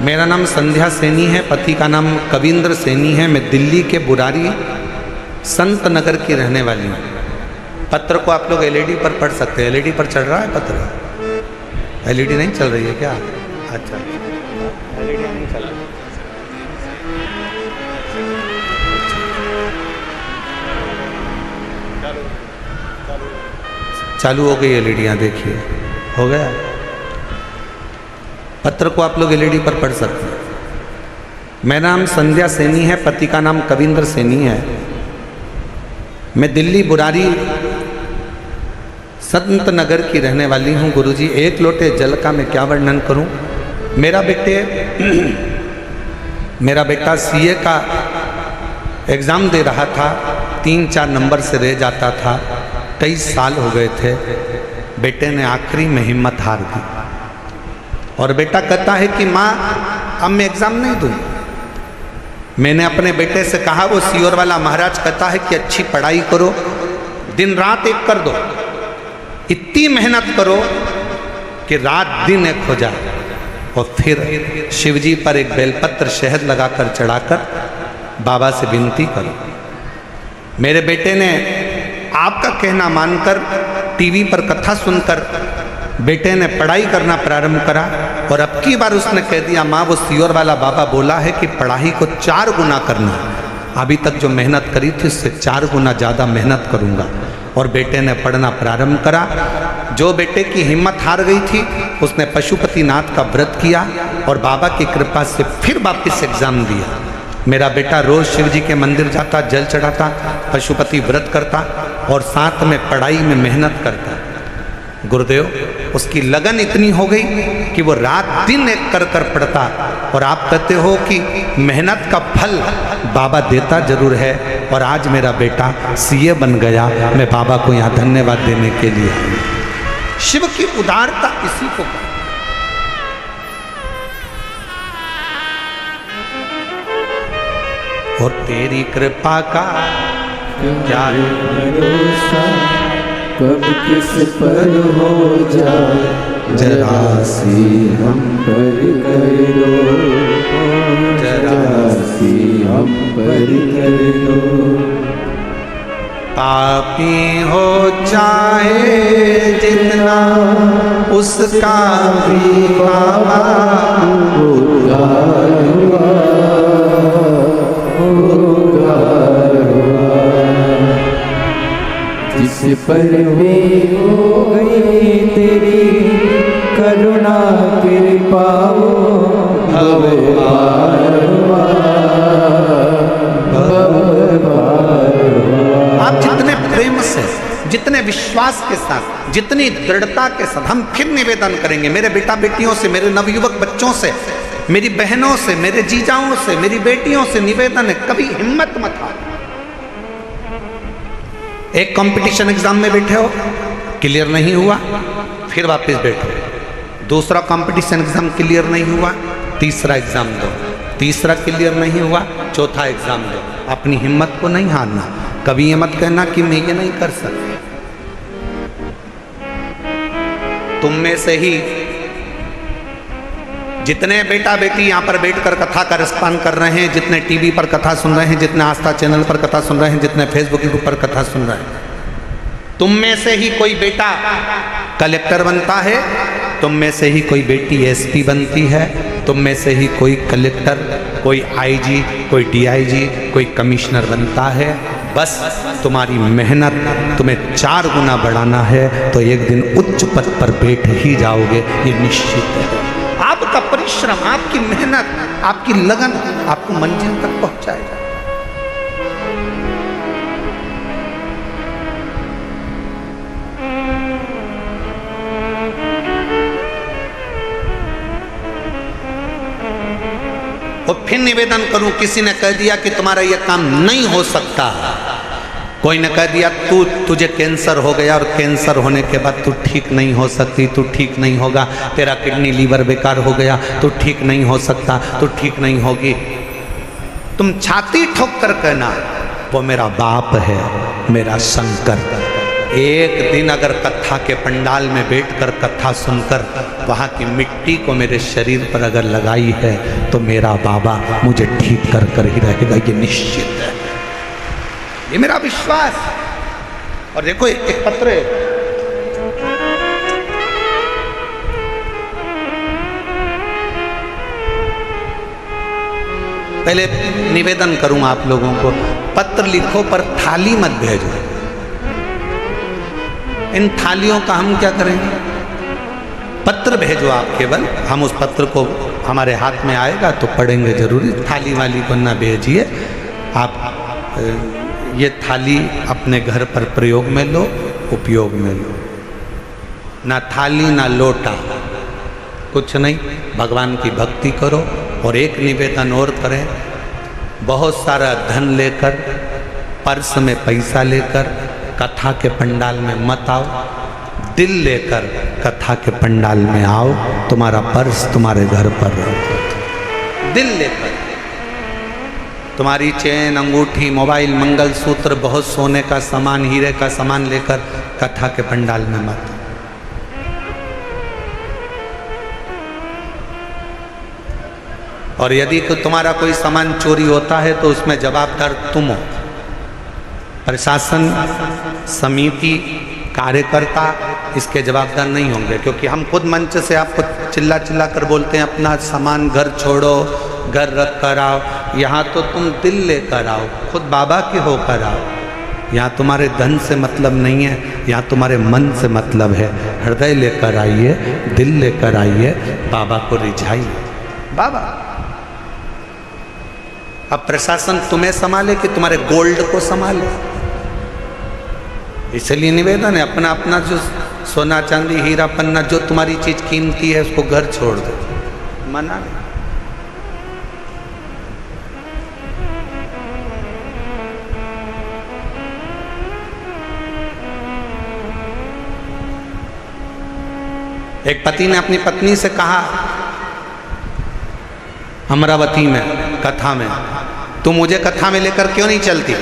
मेरा नाम संध्या सैनी है, पति का नाम कविंद्र सैनी है। मैं दिल्ली के बुरारी संत नगर की रहने वाली हूँ। पत्र को आप लोग एलईडी पर पढ़ सकते हैं। एलईडी पर चल रहा है पत्र? एलईडी नहीं चल रही है क्या? अच्छा, एलईडी नहीं चल रही। चालू हो गई एलईडियाँ, देखिए हो गया। पत्र को आप लोग एलईडी पर पढ़ सकते हैं। मेरा नाम संध्या सैनी है, पति का नाम कविंद्र सैनी है। मैं दिल्ली बुरारी संत नगर की रहने वाली हूँ। गुरुजी, एक लोटे जल का मैं क्या वर्णन करूँ। मेरा बेटा सीए का एग्ज़ाम दे रहा था, 3-4 नंबर से रह जाता था। 23 साल हो गए थे। बेटे ने आखिरी में हिम्मत हार दी और बेटा कहता है कि माँ अब मैं एग्ज़ाम नहीं दूँ। मैंने अपने बेटे से कहा, वो सीओर वाला महाराज कहता है कि अच्छी पढ़ाई करो, दिन रात एक कर दो, इतनी मेहनत करो कि रात दिन एक हो जाए। और फिर शिवजी पर एक बेलपत्र शहद लगाकर चढ़ाकर बाबा से विनती करो। मेरे बेटे ने आपका कहना मानकर टीवी पर कथा सुनकर बेटे ने पढ़ाई करना प्रारंभ करा। और अब की बार उसने कह दिया, माँ वो सीओर वाला बाबा बोला है कि पढ़ाई को 4 गुना करना। अभी तक जो मेहनत करी थी उससे 4 गुना ज़्यादा मेहनत करूँगा। और बेटे ने पढ़ना प्रारंभ करा। जो बेटे की हिम्मत हार गई थी उसने पशुपतिनाथ का व्रत किया और बाबा की कृपा से फिर वापस एग्ज़ाम दिया। मेरा बेटा रोज़ शिव जी के मंदिर जाता, जल चढ़ाता, पशुपति व्रत करता और साथ में पढ़ाई में मेहनत करता। गुरुदेव, उसकी लगन इतनी हो गई कि वो रात दिन एक कर कर पढ़ता। और आप कहते हो कि मेहनत का फल बाबा देता जरूर है। और आज मेरा बेटा सीए बन गया। मैं बाबा को यहाँ धन्यवाद देने के लिए। शिव की उदारता इसी को कहते। और तेरी कृपा का क्या भरोसा कब किस पर हो जाए, जरा सी हम पर कर दो, जरा सी हम पर कर दो। पापी हो चाहे जितना उसका भी बाबा उद्धार हुआ, उद्धार हुआ। जिस पर भी हो गई तेरी करुणा कृपा, भव पार हुआ, भव पार हुआ। आप जितने प्रेम से, जितने विश्वास के साथ, जितनी दृढ़ता के साथ, हम फिर निवेदन करेंगे मेरे बेटा बेटियों से, मेरे नवयुवक बच्चों से, मेरी बहनों से, मेरे जीजाओं से, मेरी बेटियों से निवेदन है, कभी हिम्मत मत हारो। एक कंपटीशन एग्जाम में बैठे हो, क्लियर नहीं हुआ, फिर वापस बैठो। दूसरा कंपटीशन एग्जाम क्लियर नहीं हुआ, तीसरा एग्जाम दो। तीसरा क्लियर नहीं हुआ, चौथा एग्जाम दो। अपनी हिम्मत को नहीं हारना। कभी ये मत कहना कि मैं ये नहीं कर सकता। तुम में से ही जितने बेटा बेटी यहाँ पर बैठकर कथा का रसपान कर रहे हैं, जितने टीवी पर कथा सुन रहे हैं, जितने आस्था चैनल पर कथा सुन रहे हैं, जितने फेसबुक के ऊपर कथा सुन रहे हैं, तुम में से ही कोई बेटा कलेक्टर बनता है, तुम में से ही कोई बेटी एसपी बनती है, तुम में से ही कोई कलेक्टर, कोई आईजी, कोई डीआईजी, कोई कमिश्नर बनता है। बस तुम्हारी मेहनत तुम्हें 4 गुना बढ़ाना है तो एक दिन उच्च पद पर बैठ ही जाओगे, ये निश्चित है। आपका परिश्रम, आपकी मेहनत, आपकी लगन आपको मंजिल तक पहुंचाएगा। और फिर निवेदन करूं, किसी ने कह दिया कि तुम्हारा यह काम नहीं हो सकता, कोई ने कह दिया तुझे कैंसर हो गया और कैंसर होने के बाद तू ठीक नहीं हो सकती, तू ठीक नहीं होगा, तेरा किडनी लीवर बेकार हो गया, तू ठीक नहीं हो सकता, तू ठीक नहीं होगी, तुम छाती ठोक कर कहना वो मेरा बाप है, मेरा शंकर। एक दिन अगर कथा के पंडाल में बैठकर कथा सुनकर वहाँ की मिट्टी को मेरे शरीर पर अगर लगाई है तो मेरा बाबा मुझे ठीक कर कर ही रहेगा, ये निश्चित है, ये मेरा विश्वास। और देखो एक पत्र है, पहले निवेदन करूं आप लोगों को, पत्र लिखो पर थाली मत भेजो। इन थालियों का हम क्या करेंगे? पत्र भेजो आप केवल, हम उस पत्र को हमारे हाथ में आएगा तो पढ़ेंगे जरूरी। थाली वाली को ना भेजिए आप। ये थाली अपने घर पर प्रयोग में लो, उपयोग में लो। ना थाली ना लोटा, कुछ नहीं, भगवान की भक्ति करो। और एक निवेदन और करें, बहुत सारा धन लेकर, पर्स में पैसा लेकर कथा के पंडाल में मत आओ, दिल लेकर कथा के पंडाल में आओ। तुम्हारा पर्स तुम्हारे घर पर रहो, दिल लेकर। तुम्हारी चेन, अंगूठी, मोबाइल, मंगलसूत्र, बहुत सोने का सामान, हीरे का सामान लेकर कथा के पंडाल में मत। और यदि तुम्हारा कोई सामान चोरी होता है तो उसमें जवाबदार तुम हो। प्रशासन, समिति, कार्यकर्ता इसके जवाबदार नहीं होंगे, क्योंकि हम खुद मंच से आपको चिल्ला चिल्ला कर बोलते हैं अपना सामान घर छोड़ो, घर रख कर आओ। यहाँ तो तुम दिल लेकर आओ, खुद बाबा के होकर आओ। यहाँ तुम्हारे धन से मतलब नहीं है, यहाँ तुम्हारे मन से मतलब है। हृदय लेकर आइए, दिल लेकर आइए, बाबा को रिझाइए। बाबा अब प्रशासन तुम्हें संभाले कि तुम्हारे गोल्ड को संभाले? इसलिए निवेदन है, अपना अपना जो सोना चांदी हीरा पन्ना जो तुम्हारी चीज कीमती है उसको घर छोड़ दो, मना नहीं। एक पति ने अपनी पत्नी से कहा अमरावती में कथा में, तू मुझे कथा में लेकर क्यों नहीं चलती?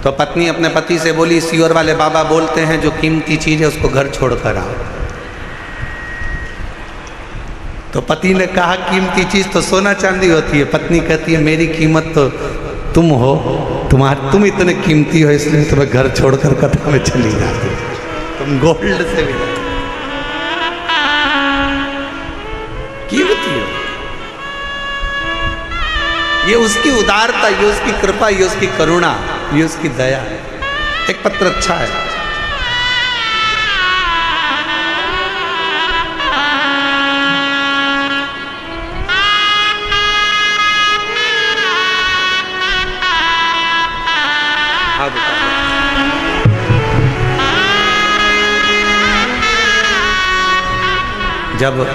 तो पत्नी अपने पति से बोली, सियोर वाले बाबा बोलते हैं जो कीमती चीज है उसको घर छोड़कर आओ। तो पति ने कहा कीमती चीज तो सोना चांदी होती है। पत्नी कहती है मेरी कीमत तो तुम हो, तुम इतने कीमती हो इसलिए तुम्हें घर छोड़कर कथा में चली जाती, तुम गोल्ड से भी कीमती हो। ये उसकी उदारता, ये उसकी कृपा, ये उसकी करुणा, ये उसकी दया है। एक पत्र अच्छा है। जब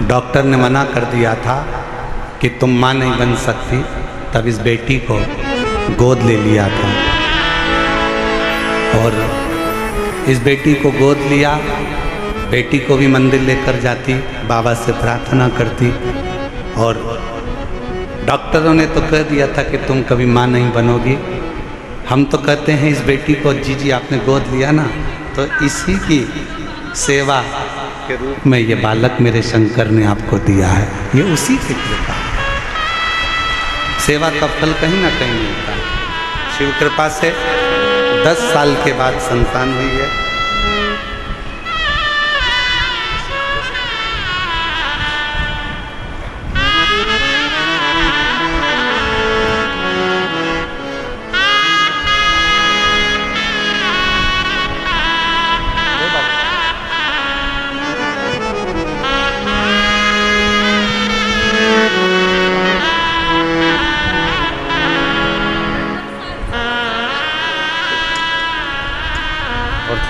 डॉक्टर ने मना कर दिया था कि तुम माँ नहीं बन सकती, तब इस बेटी को गोद ले लिया था और इस बेटी को गोद लिया, बेटी को भी मंदिर लेकर जाती, बाबा से प्रार्थना करती। और डॉक्टरों ने तो कह दिया था कि तुम कभी माँ नहीं बनोगी। हम तो कहते हैं इस बेटी को जी आपने गोद लिया ना, तो इसी की सेवा के रूप में ये बालक मेरे शंकर ने आपको दिया है। ये उसी की कृपा है। सेवा का फल कहीं ना कहीं मिलता है। शिव कृपा से 10 साल के बाद संतान हुई है।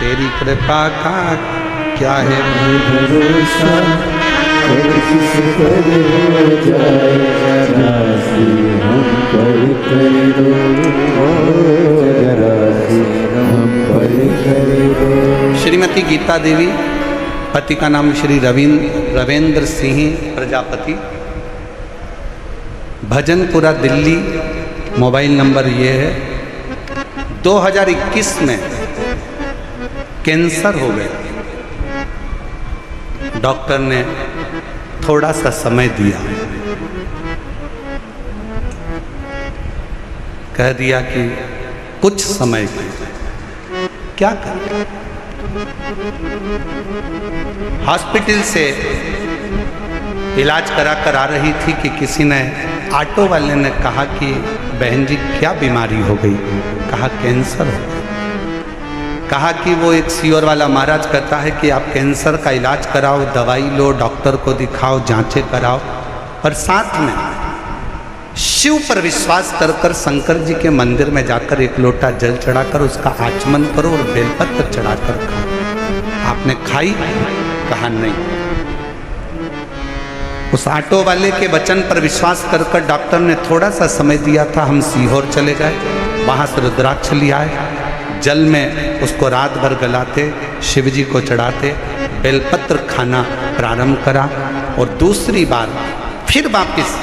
तेरी कृपा का क्या है भरोसा, कब किस पर हो जाए जरा सी हम पर कर दो, जरा सी हम पर कर दो। श्रीमती गीता देवी, पति का नाम श्री रविंद्र सिंह प्रजापति, भजनपुरा दिल्ली। मोबाइल नंबर ये है। 2021 में कैंसर हो गया। डॉक्टर ने थोड़ा सा समय दिया, कह दिया कि कुछ समय क्या करें। हॉस्पिटल से इलाज करा कर आ रही थी कि किसी ने, ऑटो वाले ने कहा कि बहन जी क्या बीमारी हो गई। कहा कैंसर हो गया। कहा कि वो एक सीवर वाला महाराज कहता है कि आप कैंसर का इलाज कराओ, दवाई लो, डॉक्टर को दिखाओ, जांचें कराओ, और साथ में शिव पर विश्वास कर कर शंकर जी के मंदिर में जाकर एक लोटा जल चढ़ाकर उसका आचमन करो और बेलपत्र चढ़ाकर खाओ। आपने खाई? कहा नहीं। उस ऑटो वाले के वचन पर विश्वास कर कर डॉक्टर ने थोड़ा सा समय दिया था। हम सीहोर चले गए, वहाँ से रुद्राक्ष ले आए, जल में उसको रात भर गलाते, शिव जी को चढ़ाते, बेलपत्र खाना प्रारंभ करा। और दूसरी बार फिर वापिस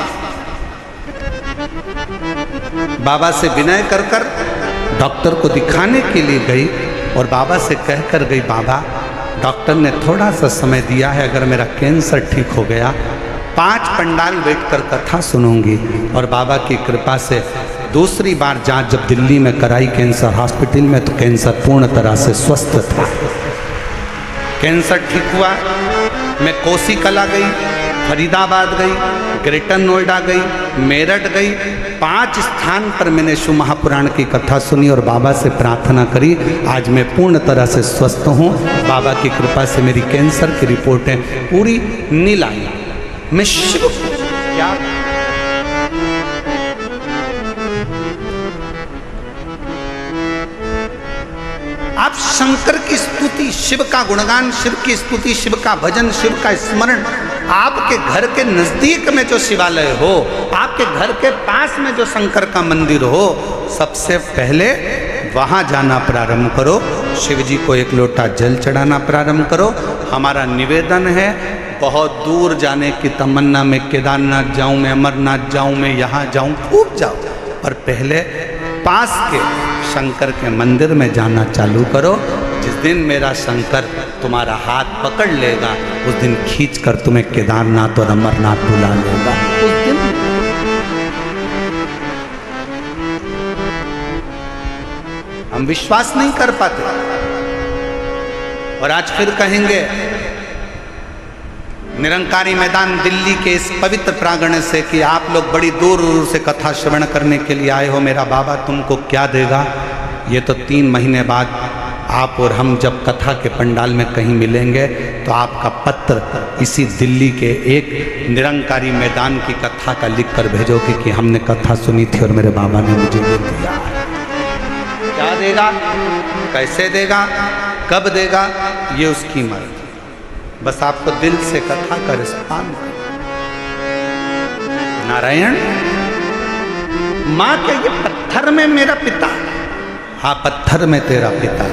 बाबा से विनय कर कर डॉक्टर को दिखाने के लिए गई और बाबा से कह कर गई, बाबा डॉक्टर ने थोड़ा सा समय दिया है, अगर मेरा कैंसर ठीक हो गया 5 पंडाल बैठकर कथा सुनूंगी। और बाबा की कृपा से दूसरी बार जांच जब दिल्ली में कराई कैंसर हॉस्पिटल में, तो कैंसर पूर्ण तरह से स्वस्थ था। कैंसर ठीक हुआ। मैं कोसी कला गई, फरीदाबाद गई, ग्रेटर नोएडा गई, मेरठ गई। 5 स्थान पर मैंने शिव महापुराण की कथा सुनी और बाबा से प्रार्थना करी। आज मैं पूर्ण तरह से स्वस्थ हूँ। बाबा की कृपा से मेरी कैंसर की रिपोर्टें पूरी नील आई। मैं शिव क्या आप शंकर की स्तुति, शिव का गुणगान, शिव की स्तुति, शिव का भजन, शिव का स्मरण, आपके घर के नजदीक में जो शिवालय हो, आपके घर के पास में जो शंकर का मंदिर हो, सबसे पहले वहां जाना प्रारंभ करो। शिव जी को एक लोटा जल चढ़ाना प्रारंभ करो। हमारा निवेदन है, बहुत दूर जाने की तमन्ना में, केदारनाथ जाऊं मैं, अमरनाथ जाऊं मैं, यहाँ जाऊं, खूब जाओ, पर पहले पास के शंकर के मंदिर में जाना चालू करो। जिस दिन मेरा शंकर तुम्हारा हाथ पकड़ लेगा, उस दिन खींच कर तुम्हें केदारनाथ और अमरनाथ बुला लेगा। उस दिन हम विश्वास नहीं कर पाते, और आज फिर कहेंगे निरंकारी मैदान दिल्ली के इस पवित्र प्रांगण से कि आप लोग बड़ी दूर दूर से कथा श्रवण करने के लिए आए हो, मेरा बाबा तुमको क्या देगा। ये तो 3 महीने बाद आप और हम जब कथा के पंडाल में कहीं मिलेंगे, तो आपका पत्र इसी दिल्ली के एक निरंकारी मैदान की कथा का लिख कर भेजोगे कि हमने कथा सुनी थी और मेरे बाबा ने मुझे ये दिया। क्या देगा, कैसे देगा, कब देगा, ये उसकी मर्जी। बस आपको दिल से कथा का रिस्पान करना। नारायण, माँ के ये पत्थर में मेरा पिता, हाँ पत्थर में तेरा पिता।